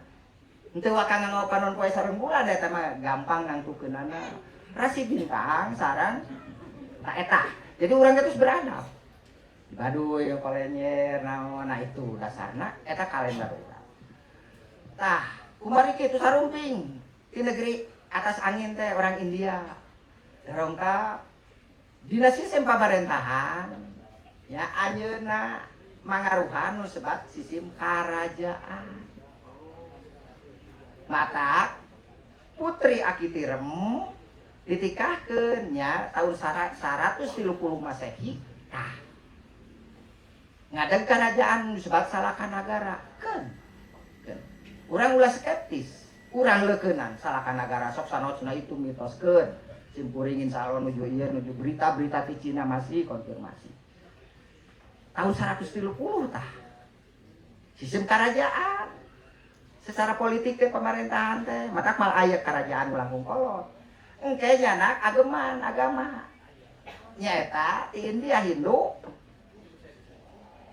Henteu wakangan panon poe sareng bulan eta mah gampang nangtukeunana. Rasi bintang sareng tah eta. Jadi urang geus beradab. Baduy kolenyer naon nah itu dasarna eta kalender urang. Tah, kumari kitu sarumping di negeri atas angin teh orang India. Darongkap dina sistem pamarentahan ya ayeuna mangaruhan nu sebat sistem karajaan. Mata Putri Akitirem ditikahkeun nya tahun 130 Masehi. Tah. Ngadeg kerajaan nu sebat Salakanagara. Keun. Urang ulah skeptis. Urang leukeunan Salakanagara sok sanosna itu mitoskeun. Simpuringin salon nuju ieu nuju berita-berita ti Cina masih konfirmasi. Tahun 130 tah. Sistem kerajaan. Secara politik teh pemerintahan teh, mata mal aya kerajaan langkung kolot. Engke nya agama. Nyaeta di India Hindu.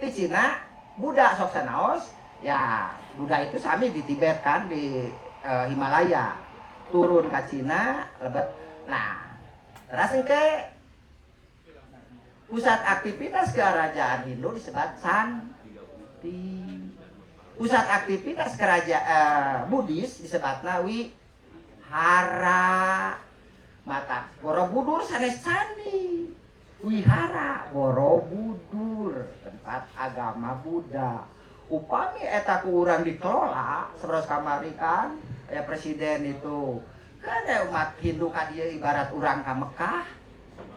Di Cina Buddha sok sanaos. Ya, Buddha itu sami di Tibet kan di Himalaya. Turun ke Cina, lebet. Nah, terus engke pusat aktivitas kerajaan Hindu disebut Santi. Pusat aktivitas kerajaan Buddhis disebutna Wihara. Mata Borobudur sanes candi. Wihara Borobudur tempat agama Buddha. Upami eta ku urang dikelola saros kamari kan ya presiden itu kan umat Hindu ka dieu ibarat urang ka Mekah.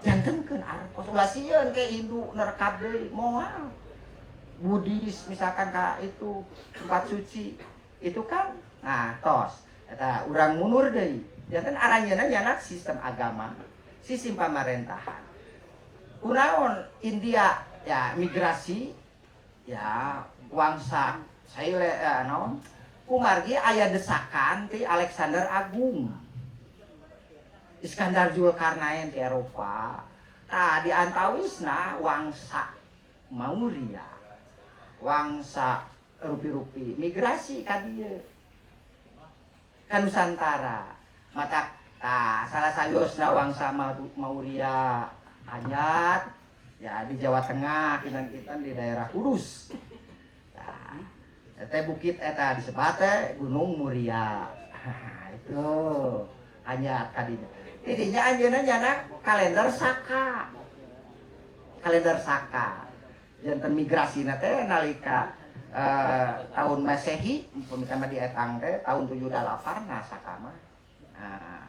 Jantenkeun artos ulah sieun ke Hindu nerekab deui moal. Buddhis misalkan ka itu tempat suci itu kan nah tos eta urang mundur deui janten aranjeunna nyana sistem agama sistem pemerintahan kunaon India ya migrasi ya wangsa saile naon kumargi aya desakan ti Alexander Agung Iskandar Zulkarnain ti Eropa tah di antawisna wangsa Maurya wangsa rupi-rupi migrasi ka dieu ka Nusantara mata salah sayosna wangsa Maurya Anyat ya di Jawa Tengah kitan di daerah Kudus nah teh bukit eta disebat teh Gunung Muria itu Anyat ka dieu tidinya anjeunna nyana kalender Saka janten migrasi teh nalika tahun Masehi pemikama di etang teh tahun 78 nah Saka mah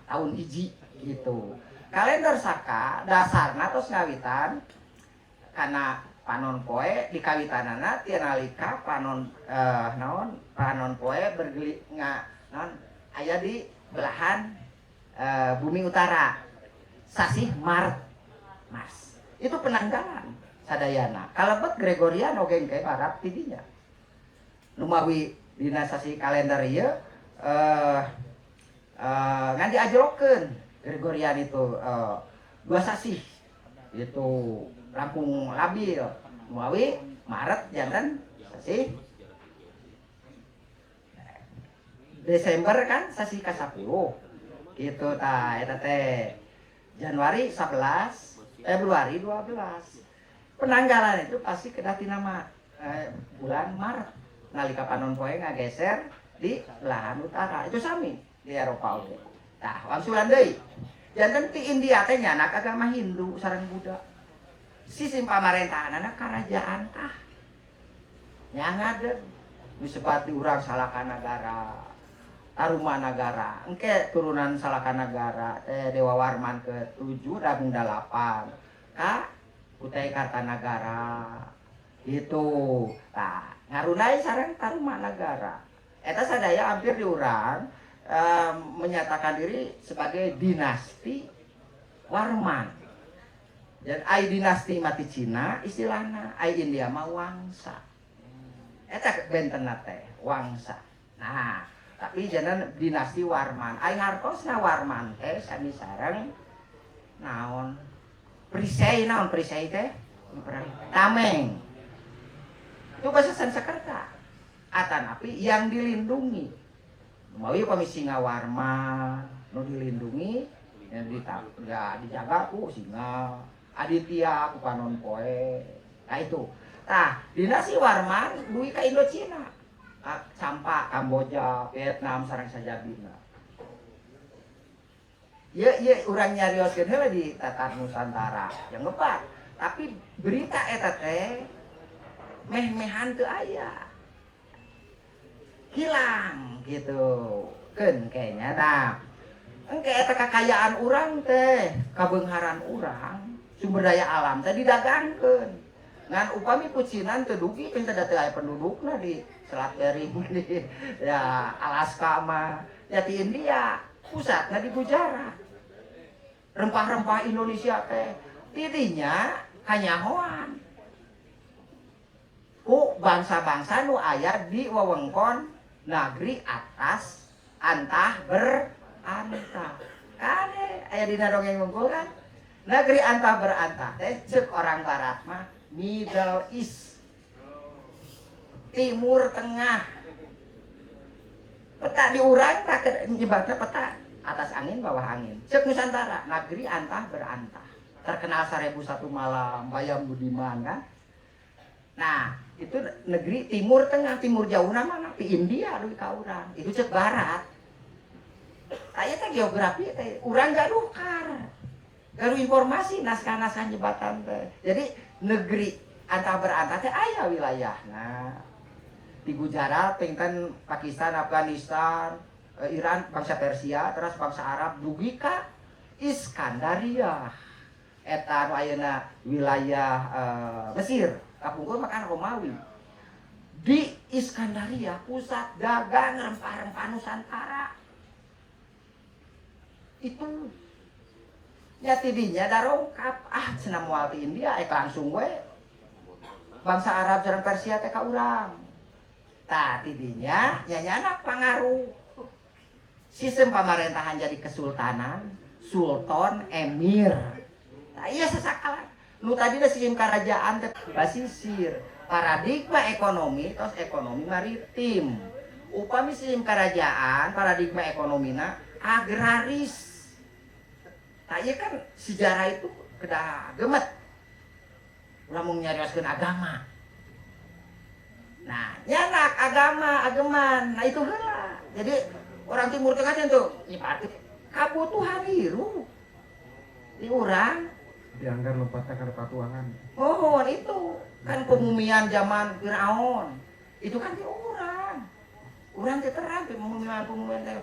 tahun hiji gitu. Kalender Saka dasarna tos ngawitan kana panon poe di kawitanana ti nalika panon panon poe bergeli naon aya di belahan bumi utara sasih Mars. Itu penanggalan sadayana kalebet Gregorian oge engke barat tidinya lumawi dina sasi kalender ieu ngan diajrokeun Gregorian itu 2 sasih itu rampung labil muawi Maret jantan sasih Desember kan sasih ke-10 gitu tah eta teh Januari 11 Februari 12 penanggalan itu pasti kedati nama bulan Maret nalika panon poe ngageser di belahan utara itu sami di Eropa oge. Tah wangsulan deui. Janten ti India teh nyanak agama Hindu sareng Buddha. Sistem pamarentahanna kerajaan tah. Nya ngadeg disebut urang Salakanagara. Tarumanagara. Engke turunan Salakanagara teh Dewa Warman ke-7 dan 8. Ka Kutai Kartanagara. Itu. Tah ngarunai sareng Tarumanagara. Eta sadaya hampir diurang menyatakan diri sebagai dinasti Warman. Dan ai dinasti mati Cina istilahna, ai India mah Wangsa. Eta bentenna teh Wangsa. Nah, tapi jangan dinasti Warman. Ai hartosna Warman teh sami sareng naon? Perisai naon perisai teh? Tameng. Itu bahasa Sanskerta. Atanapi yang dilindungi. Mawi pamisinga Warman nu dilindungi yang dijaga ku singa Aditya ku panon poe. Nah itu. Tah, dinasti Warman duwi ka Indocina. Sampai Kamboja, Vietnam sareng sajabina. Ieu urang nyarioskeun heula di Tatar Nusantara yang ngebat. Tapi berita eta teh meh-mehan teu aya. Hilang gitu kan kayaknya. Nah engke eta kekayaan urang teh kabeungharan urang sumber daya alam teh didagangkeun ngan upami pucinan teu dugi pinta da teu aya pendudukna di Selat Bering di ya Alaska mah ya di India pusatna di Gujarat. Rempah-rempah Indonesia teh tidinya kanyahoan ku bangsa-bangsa nu aya di wewengkon negeri atas antah berantah. Kane aya dina dongeng unggul kan? Negeri antah berantah teh ceuk orang barat mah Middle East. Timur Tengah. Peta diurang tak nyebutna peta atas angin bawah angin. Ceuk Nusantara negeri antah berantah. Terkenal 1001 malam Bayam Budiman kan? Nah, itu negeri timur tengah, timur jauh nama di India duwi ka urang. Itu cek barat. Aya teh geografi teh urang gaduh kar. Gaduh informasi naskah-naskah jembatan teh. Jadi negeri antah berantah teh aya wilayahna. Di Gujarat, pengten Pakistan, Afghanistan, Iran, bangsa Persia, terus bangsa Arab dugi ka Iskandaria. Eta ayeuna wilayah Mesir. Kapungkur makan Romawi. Di Iskandaria pusat dagang rempah-rempah Nusantara. Itu ya tidinya darongkap cenah moal ti India langsung we bangsa Arab sareng Persia teh ka urang. Tah tidinya nyanyana pangaruh sistem pemerintahan jadi kesultanan, sultan, emir. Nah iya sesakalan nu tadi da sistem kerajaan teh basisir paradigma ekonomi tos ekonomi maritim. Upami sistem kerajaan paradigma ekonomina agraris. Nah iya kan sejarah itu kedah gemet. Ulah mau nyarioskeun agama. Nah, nyanak agaman. Nah itu heula. Jadi orang Timur Tengah tuh nyipati kabutuhan hirup. Di urang dianggar lompatna kana patuangan. oh itu kan pemumian zaman Firaun itu kan di urang teh terang pemumian teh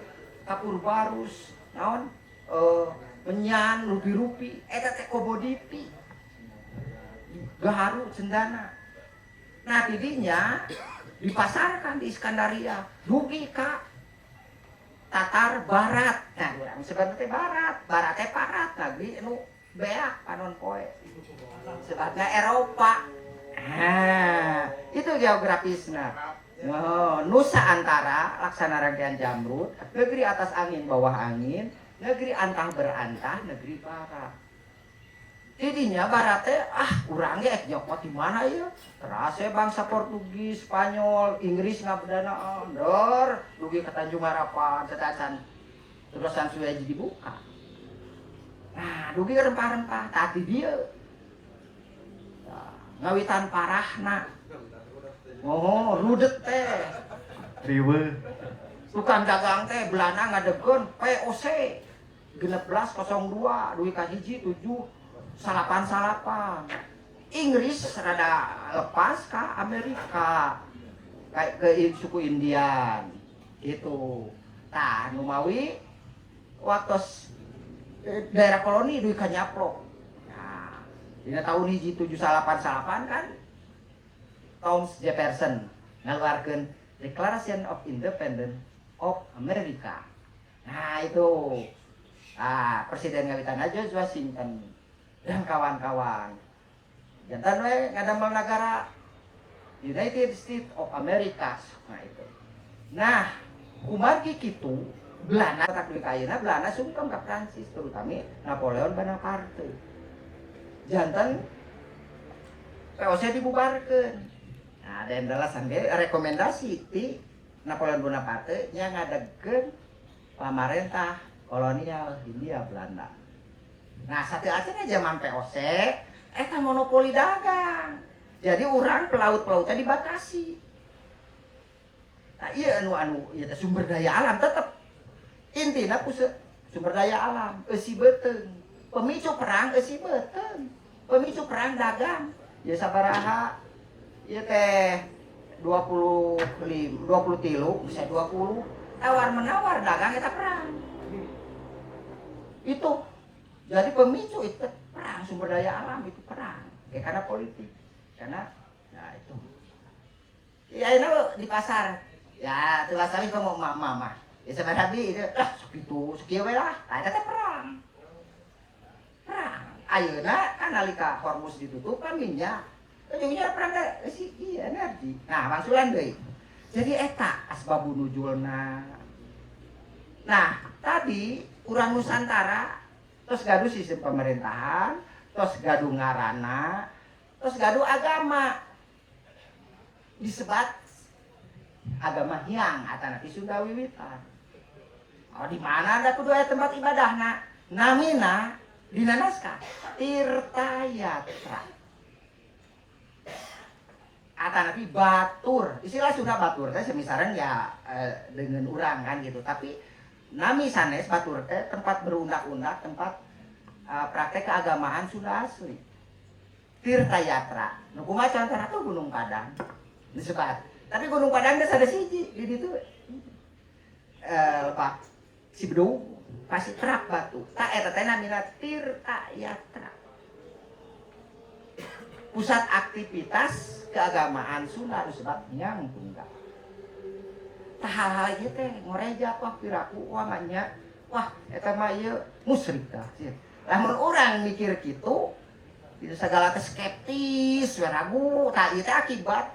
kapur barus naon menyan rupi-rupi eta teh komoditi gaharu cendana. Nah tidinya dipasarkan di Iskandaria dugi ka Tatar Barat. Nah urang sebenarnya teh barat teh parat lagi nu beak panon poe sebabnya Eropa. Nah itu geografisnya Nusa Antara laksana rangkaian Jamrud, negeri atas angin bawah angin, negeri antah berantah, negeri barat. Jadinya baratnya urang ge nyokot di mana ya? Terasa bangsa Portugis, Spanyol, Inggris ngabdana dor dugi ke Tanjung Harapan, tetacan terusan Sueji dibuka. Nah, dugi rempah-rempah tadi dia. Nah, ngawitan parahna. Oh, rudet teh. Riwe. Tukang dagang teh Belanda ngadegeun POC 1602 dugi ka hiji 788. Inggris rada lepas ke Amerika kayak ke suku Indian itu. Tah numawi waktu daerah koloni dugi ka nyaplok. Nah, dina tahun hiji 788 kan Thomas Jefferson ngaluarkeun Declaration of Independence of America. Nah itu Presiden ngawitan George Washington dan kawan-kawan. Jantan we ngadamel negara United States of America. Nah itu. Nah, kumargi kitu Belanda tak duwe kayeuna Belanda sungkem ka Prancis terutama Napoleon Bonaparte. Jantan POC dibubarkeun. Nah, dan dalasan ge rekomendasi ti Napoleon Bonaparte nya ngadegeun pamarentah kolonial Hindia Belanda. Nah, satu aja zaman POC eta monopoli dagang. Jadi orang pelaut-pelautnya dibatasi. Nah, iya anu ieu teh sumber daya alam tetep. Intina sumber daya alam eusi beuteung. Pemicu perang eusi beuteung. Pemicu perang dagang. Ya sabaraha ieu teh 23 bisa 20 tawar-menawar dagang eta perang. Itu jadi pemicu itu perang, sumber daya alam itu perang. Karena politik. Karena nah itu. Ya ini di pasar. Ya, tuh pasar itu mau mama. Ya sebenarnya itu segitu, sekieu we lah. Ada teh perang. Perang. Ayeuna kan nalika Hormuz ditutup kan minyak. Ujungnya perang teh iya energi. Nah, mangsulan deui. Jadi eta asbabun nuzulna. Nah, tadi urang Nusantara terus gaduh sistem pemerintahan, terus gaduh ngarana, terus gaduh agama. Disebat agama Hyang atana ti Sunda wiwitan. Oh, di mana ada kudu aya tempat ibadahna? Namina dina naskah Tirtayatra. Atana ti batur. Istilah Sunda batur teh semisaran ya dengan urang kan gitu. Tapi nami sanes batur teh tempat berundak-undak, tempat praktek keagamaan Sunda asli. Tirtayatra. Nu kumaha contohna tuh Gunung Padang. Disebat. Tapi Gunung Padang geus ada siji di ditu. Pak Sibedung pasti terak batu. Ta eta teh namina Tirtayatra. Pusat aktivitas keagamaan Sunda disebut Hyang Tunggal. Tah hal-hal ieu teh ngoreja wah piraku wanganya. Wah eta mah ieu musyrik tah. Lamun urang mikir kitu, itu segala teh skeptis, ragu, tah ieu teh akibat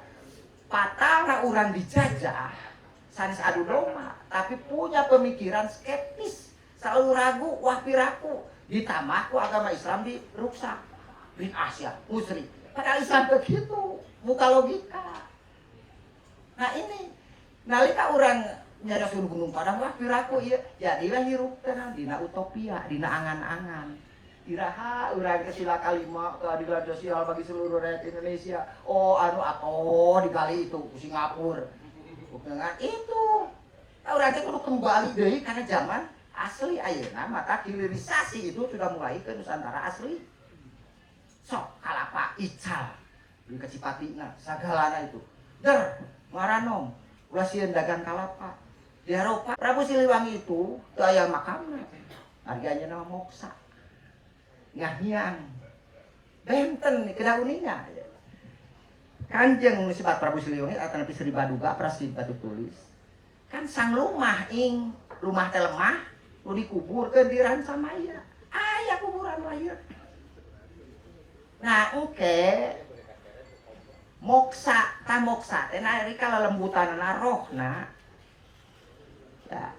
fatalna urang dijajah. Sanes adu domba, tapi punya pemikiran skeptis, selalu ragu, wah piraku, ditambah ku agama Islam diruksak. Bin Asia, musyrik. Padahal Islam begitu, buka logika. Nah ini, nalika urang nyarios Gunung Padang, wah piraku ieu, jadilah hirup tenang dina utopia, dina angan-angan. Iraha urang ke sila kalima keadilan sosial bagi seluruh rakyat Indonesia. Oh anu atoh digali itu ku Singapura. Dengan itu, urang teh kudu kembali deui kana zaman asli ayeuna, maka hilirisasi itu sudah mulai ke Nusantara asli. Sok kalapa ical di Cipatina sagalana itu. Der maranom ulah sieun dagang kalapa. Di Eropa Prabu Siliwangi itu teu aya makamna. Harganya nama moksa. Ngahiang. Benten kedauninya. Kanjeng sebat Prabu Siliwangi atau Nabi Sri Baduga prasasti batu tulis. Kan sang lumah ing rumah teh lemah nu dikuburkeun di Ransamaya. Aya kuburan lahir. Nah, engke moksa teh ari kalalembutana rohna ya,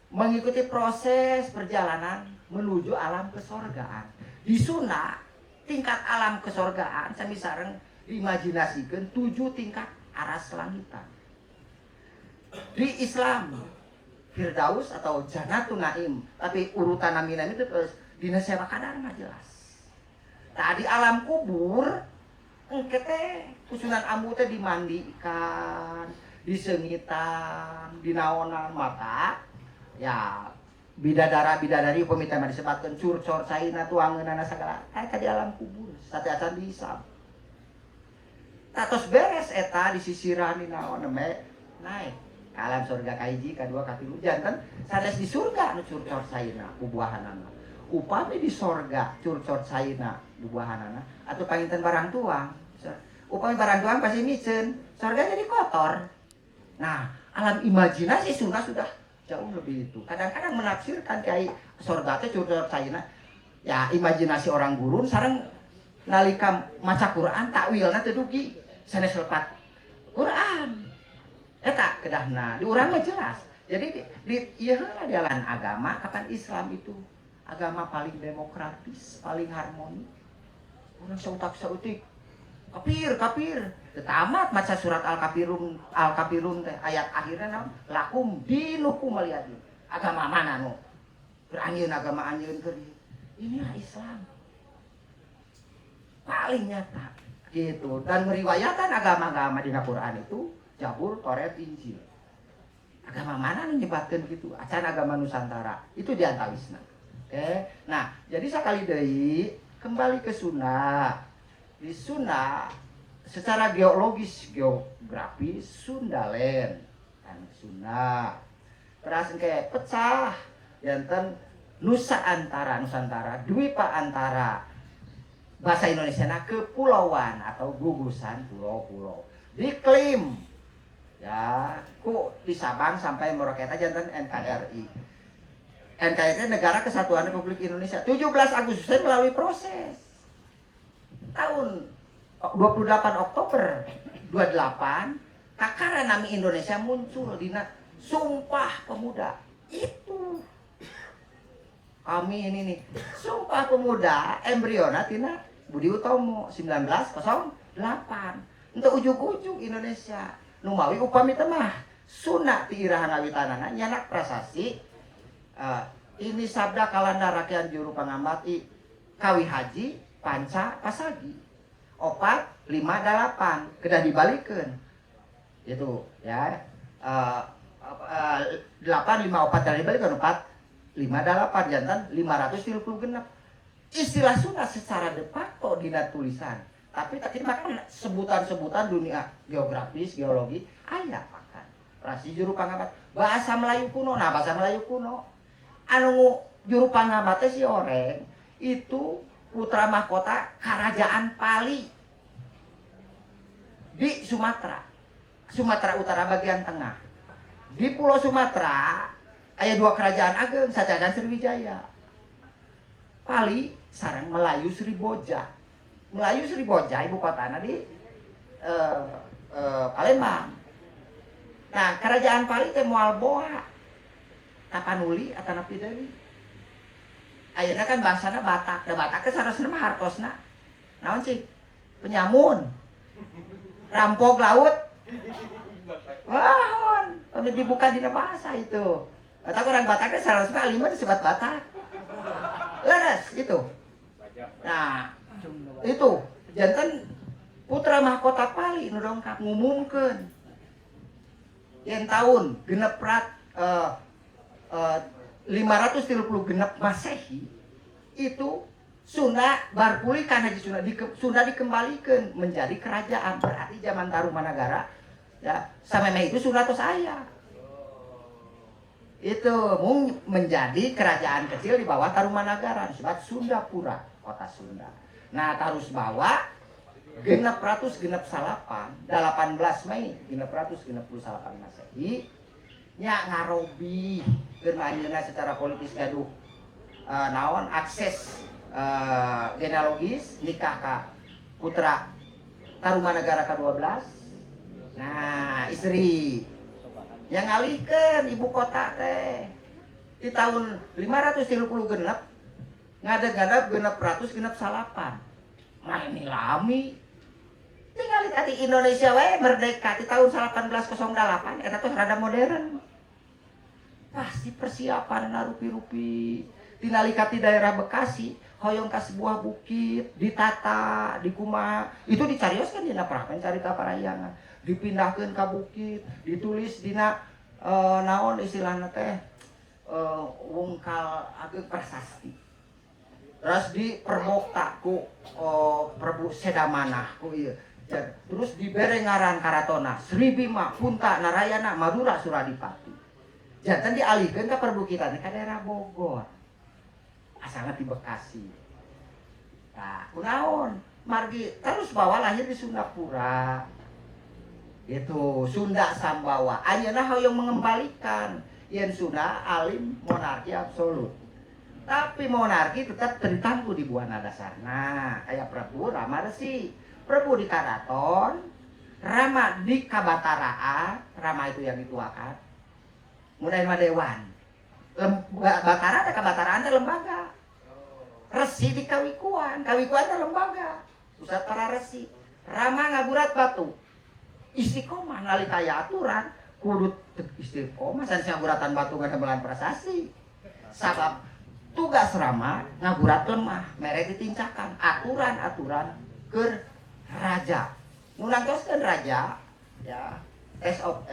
mengikuti proses perjalanan menuju alam kesorgaan. Di Sunda tingkat alam kesorgaan sami sareng diimajinasikeun 7 tingkat aras langitan. Di Islam Firdaus atau Janatun Naim, tapi urutan naminam itu terus dina sewa kadar mah jelas. Nah di alam kubur engke teh kusunan ambu teh dimandikan, disengitan, dinaonan mata ya bidadara-bidadari upami teh mah disebutkeun curcor caina tuangeunana sagala eta di alam kubur sateacan di Islam. Tatos beres eta disisiran dinaon me naik ke alam surga kahiji, kadua, katilu janten sanes di surga nu curcor caina bubuahanana. Upami di sorga curcor caina bubuahanana atuh panginten barang tuang. Upami barang tuang pasti micen, sorga jadi kotor. Nah, alam imajinasi Sunda sudah jauh lebih itu. Kadang-kadang menafsirkan kayak sorga teh curcor caina. Ya imajinasi orang gurun sareng nalika maca Quran takwilna teh dugi sanes lepat Quran. Eta kedahna di urang mah jelas. Jadi di ieu heula di alan agama kapan Islam itu agama paling demokratis, paling harmoni. Urang sautak-sautik kafir tamat maca surat al-kafirun teh ayat akhirnya naon lakum dinukum waliyadin. Agama mana nu beranjeun agama anjeun keur inilah Islam paling nyata gitu. Dan meriwayatkan agama-agama di Quran itu Zabur, Toret, Injil. Agama mana nih nyebatkeun gitu? Acan agama Nusantara itu diantawisna. Oke. Nah, jadi sakali deui kembali ke Sunda. Di Sunda secara geologis, geografis Sundalen kan Sunda. Terus kayak pecah janten Nusantara, Dwipa Antara. Bahasa Indonesia na kepulauan atau gugusan pulau-pulau. Diklaim ya ku di Sabang sampai Merauke jantan NKRI. NKRI Negara Kesatuan Republik Indonesia 17 Agustus melalui proses tahun 28 Oktober 28 kakara nami Indonesia muncul dina Sumpah Pemuda. Itu kami ini nih Sumpah Pemuda embriona tina Budi Utomo 1908 untuk ujug-ujug Indonesia numawi upami temah Sunda ti irahan awitanana nyanak prasasti ini sabda kalanda rakyat juru pangamati kawi haji panca pasagi 458 kedah dibalikeun itu ya 854 dari dibalikeun 458 jantan 536 istilah Sunda secara de facto dina tulisan tapi makan sebutan-sebutan dunia geografis, geologi aya makan. Prasi juru pangamat bahasa Melayu kuno. Nah, bahasa Melayu kuno anu juru pangamat si oreng itu putra mahkota Kerajaan Pali di Sumatera. Sumatera Utara bagian tengah. Di Pulau Sumatera aya 2 kerajaan ageng, sajadan Sriwijaya. Pali sareng Melayu Sriboja. Melayu Sriboja ibu kotana di Palembang. Nah, kerajaan Pali teh moal boa. Tapanuli atau napi deui. Ayeuna kan bangsana Batak. Da Batak teh sarosna mah hartosna. Naon cik? Penyamun. Rampok laut. Wah, pamit dibuka dina bahasa itu. Batak orang Batak teh sarosna lima disebut Batak. Leres gitu. Nah, itu jantan putra mahkota Pali nu dongkap ngumumkeun yen tahun genep rat 530 genep Masehi itu Sunda barpulih kana di Sunda dikembalikan menjadi kerajaan berarti zaman Tarumanagara ya samemeh itu Sunda tos aya itu menjadi kerajaan kecil di bawah Tarumanagara disebut Sundapura kota Sunda. Nah tarus bawa genep ratus genep salapan 18 Mei genep ratus genep 28 Masehi nya ngarobi bermainnya secara politis gaduh akses genealogis nikah ka putra Tarumanagara ke-12. Nah, istri yang ngalihkeun ibu kota teh di tahun 530 genep ngadeg-ngadeg genep ratus genep salapan. Mah ini lami. Tinggal tadi Indonesia wae merdeka di tahun 1808 eta tos rada modern. Pasti persiapan rupi-rupi. Tinalika di daerah Bekasi hoyong ka sebuah bukit ditata di kumaha itu dicarioskeun dina prapen carita parayangan dipindahkeun ka bukit ditulis dina naon istilahna teh wungkal ageng prasasti terus diperbokta ku Prabu Sedamanah ku ieu terus dibere ngaran karatona Sri Bima Punta Narayana Madura Suradipati janten dialihkeun ka perbukitan ka daerah Bogor asalnya di Bekasi. Nah, kunaon margi terus bawa lahir di Sundapura. Itu Sunda Sambawa. Ayeuna hoyong mengembalikan yen Sunda alim monarki absolut. Tapi monarki tetap tertanggu di buana dasarna. Kayak Prabu Rama Resi, Prabu di Karaton, Rama di Kabataraan, Rama itu yang dituakan. Mulai Dewan. Batara ada Kabataraan ada lembaga. Resi di Kawikuan ada lembaga. Pusat para resi. Rama ngaburat batu. Istiqomah nalika aya aturan kudu istiqomah san ngaguratan batu ngademelan prasasti. Sabab tugas Rama ngaburat lemah mere ditincakan aturan-aturan ke raja. Mun nangtoskeun raja ya test of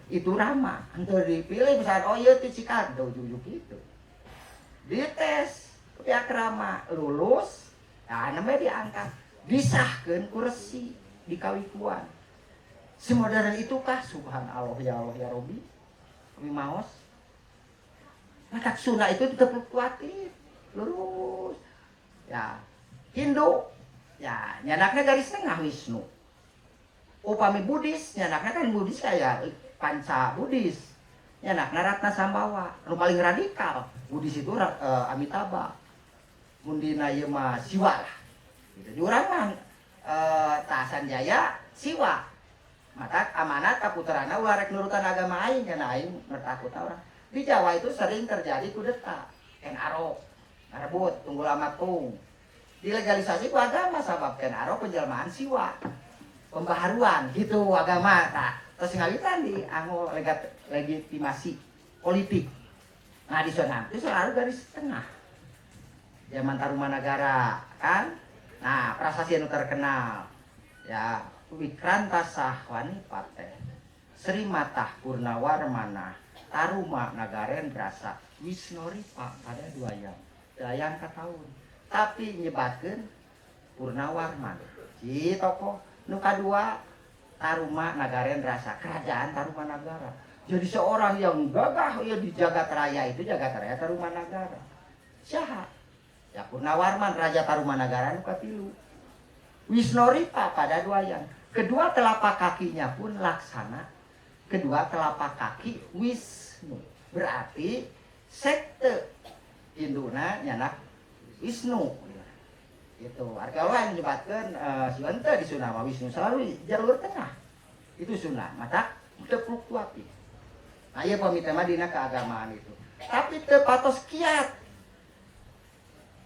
itu Rama henteu dipilih misalkan oh ieu ti Cikado ujug-ujug kitu. Dites pihak Rama lulus, nah namanya diangkat, disahkeun ku Resi di Kawikuan. Semodern itukah subhanallah ya Allah ya Robi, kami maos. Mata Sunda itu tetap fluktuatif, lurus. Ya Hindu, ya nyanakna garis tengah Wisnu. Upami Buddhis, nyanakna kan Buddhis kayak Panca Buddhis. Nyanakna Ratna Sambawa, nu paling radikal. Buddhis itu Amitabha. Mundina ieu mah Siwa lah. Gitu. Urang mah Tasan Jaya Siwa. Mata amanat ka puterana ulah rek nurutan agama aing kana aing ngertakut urang. Di Jawa itu sering terjadi kudeta, Aro, ngarebut tunggul amatung. Dilegalisasi ku agama sabab Aro penjelmaan Siwa. Pembaharuan gitu agama tah. Terus ngawitan di anu legitimasi politik. Nah di sana itu selalu garis tengah. Zaman Tarumanagara kan, nah prasasti anu terkenal ya Wikrantasa Wanipate Sri Matah Purnawarmana Taruma Nagarendrasa Wisnoripa pada dayang ka tahun tapi nyebatkeun Purnawarman si tokoh nu kadua Taruma Nagarendrasa kerajaan Tarumanagara jadi seorang yang gagah ya di jagat raya itu jagat raya Tarumanagara syahat ya Purnawarman Raja Tarumanagara nu katilu. Wisnoripa pada dayang. Kedua telapak kakinya pun laksana. Kedua telapak kaki Wisnu. Berarti sekte Induna nyanak Wisnu. Itu arkeolog yang menyebutkan Siwante di Sunama Wisnu selalu jalur tengah. Itu Sunda. Mata udah fluktuatif. Nah iya pamitema dina keagamaan itu. Tapi tepatos kiat.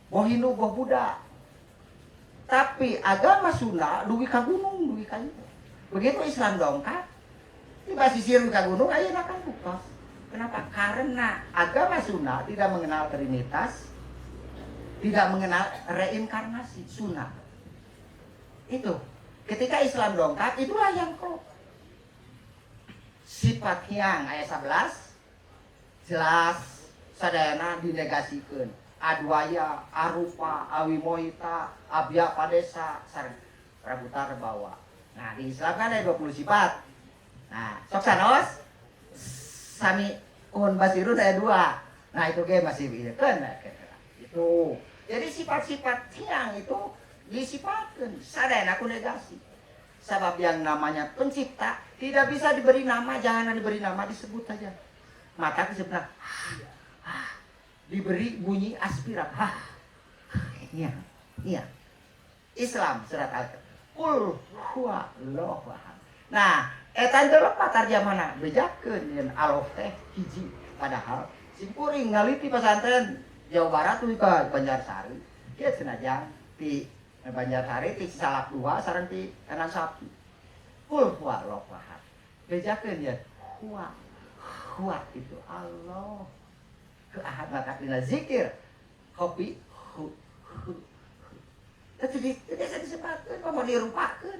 Boh Hindu, boh Buddha. Tapi agama Sunda duwi ka gunung, duwi ka ieu. Begitu Islam dongkap, tiba sisir ka gunung ayeuna kan buktos. Kenapa? Karena agama Sunda tidak mengenal trinitas, tidak mengenal reinkarnasi Sunda. Itu. Ketika Islam dongkap, itulah yang klop. Sifat hyang ayat 11 jelas sadayana dinegasikeun. Adwaya, Arupa, Awimohita, Abya Padesa, Prabu Tarbawa. Nah, di Islam kan ada 20 sifat. Nah, sok sanos sami kun basirun ada 2. Nah, itu ge masih kan itu. Jadi sifat-sifat siang itu disifatkan. Sadayana aku negasi. Sebab yang namanya pencipta tidak bisa diberi nama, jangan diberi nama, disebut saja. Maka disebut diberi bunyi aspirat. Iya. Islam surat Al-Qur'an. Qul huwallahu ahad. Nah, eta teh lepat tarjamana bejakeun yen alof teh hiji padahal simpuring ngaliti pesantren Jawa Barat tuh ka Banjarsari. Kieu senajan ti Banjarsari ti Salak 2 sareng ti Kanan Sapi. Qul huwallahu ahad. Bejakeun yen huwa itu Allah. Ke ahad maka dina zikir kopi tapi biasa disebutkan, mau dirupakan.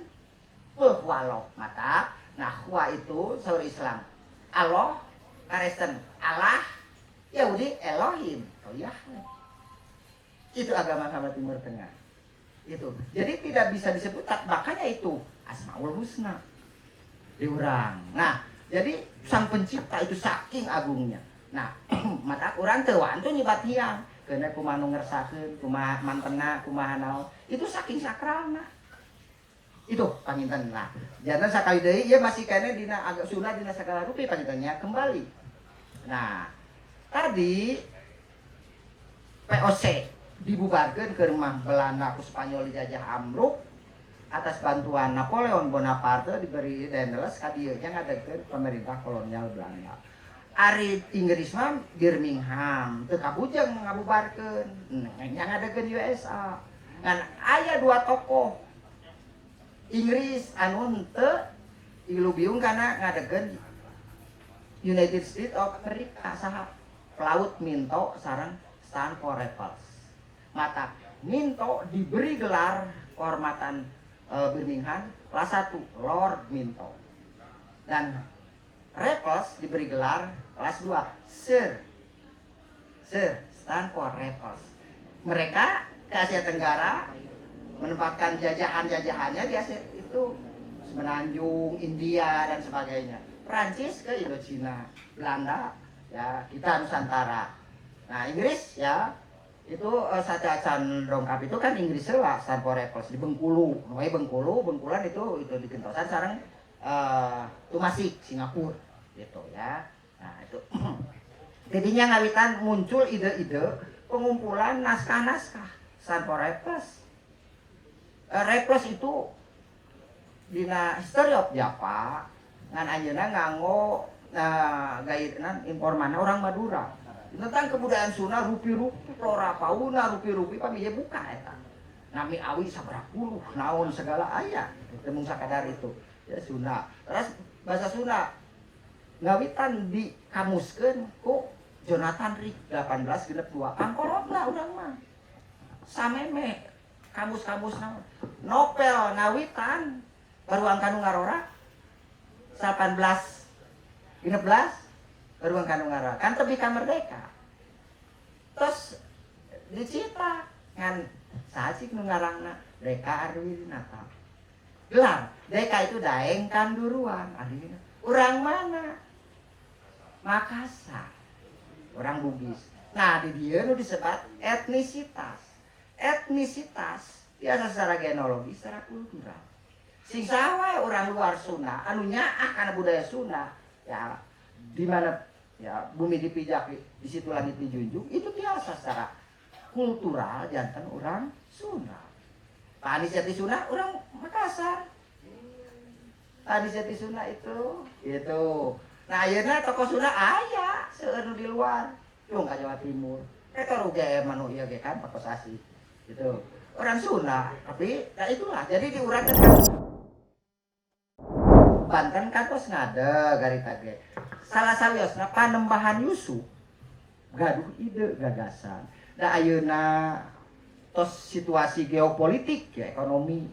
Walau mata, nah wa itu saur Islam. Allah, Kristen Allah, Yahudi Elohim. Oh ya, itu agama Timur Tengah. Itu. Jadi tidak bisa disebut, makanya itu Asmaul Husna. Diurang. Nah, jadi sang pencipta itu saking agungnya. Nah, mata orang teuan tuh nyibat hiang. Karena kumaha nu ngersakeun, kumaha mantena, kumaha naon, itu saking sakralna. Itu panginten lah. Jangan sakali deui ieu masih kene dina agak sunah dina sagala rupi pangintennya kembali. Nah, tadi POC dibubarkeun ke rumah Belanda ku Spanyol dijajah Amruk atas bantuan Napoleon Bonaparte diberi denles ka dieu nya ngadegeun pemerintah kolonial Belanda. Ari Inggris mah Birmingham teu kabujeng ngabubarkeun nya ngadegeun USA. Ngan aya dua tokoh Inggris anu teu ilubiung kana ngadegeun United States of America saha pelaut Minto sareng Stanford Raffles. Mata Minto diberi gelar kehormatan Birmingham kelas 1 Lord Minto. Dan Raffles diberi gelar kelas 2 Sir Stanford Raffles. Mereka ke Asia Tenggara menempatkan jajahan-jajahannya di Asia itu Semenanjung, India dan sebagainya. Prancis ke Indochina, Belanda ya kita Nusantara. Nah Inggris ya itu sacacan dongkap itu kan Inggris lah Stanford Raffles di Bengkulu, namanya Bengkulan itu di Gentosan sareng Tumasik Singapura gitu ya. Nah itu jadinya ngawitan muncul ide-ide pengumpulan naskah-naskah Stanford Raffles. Raffles itu dina History of Java ngan ayeuna nganggo gaireunan informanna orang Madura tentang kebudayaan Sunda, rupi-rupi flora fauna, rupi-rupi pamiye buka eta. Nami awi sabaraha puluh naon segala aya teu sakadar itu. Ya Sunda. Terus bahasa Sunda ngawitan dikamuskeun ku Jonathan Rick 1862. Angkorotna urang mah. Sameme kamus-kamus naon. Novel ngawitan baruang kanu ngarora 18 16 baruang kanu ngarora. Kan tebi ka merdeka. Terus dicita ngan sacik nu ngarangna Deka Arwinata. Gelar Deka itu Daeng Kanduruan. Arwinata. Urang mana? Makassar. Orang Bugis. Nah, di dieu nu disebut etnisitas. Etnisitas biasa secara genealogi, secara kultural. Sing saha orang luar Sunda anu nyaah kana budaya Sunda, ya di mana ya bumi dipijak di situ langit dijunjung, itu biasa secara kultural jantan orang Sunda. Pak Anis Jati Sunda orang Makassar. Anis Jati Sunda itu. Nah, ayeuna tokoh Sunda aya seueur di luar. Yung ka Jawa Timur. Eta ruge manu ieu ge kan pakosasi. Gitu. Orang Sunda, tapi nah itulah. Jadi diurangkeun Banten kantos ngade garita ge. Salah sawiosna Panembahan Yusuf gaduh ide gagasan. Da ayeuna tos situasi geopolitik ya ekonomi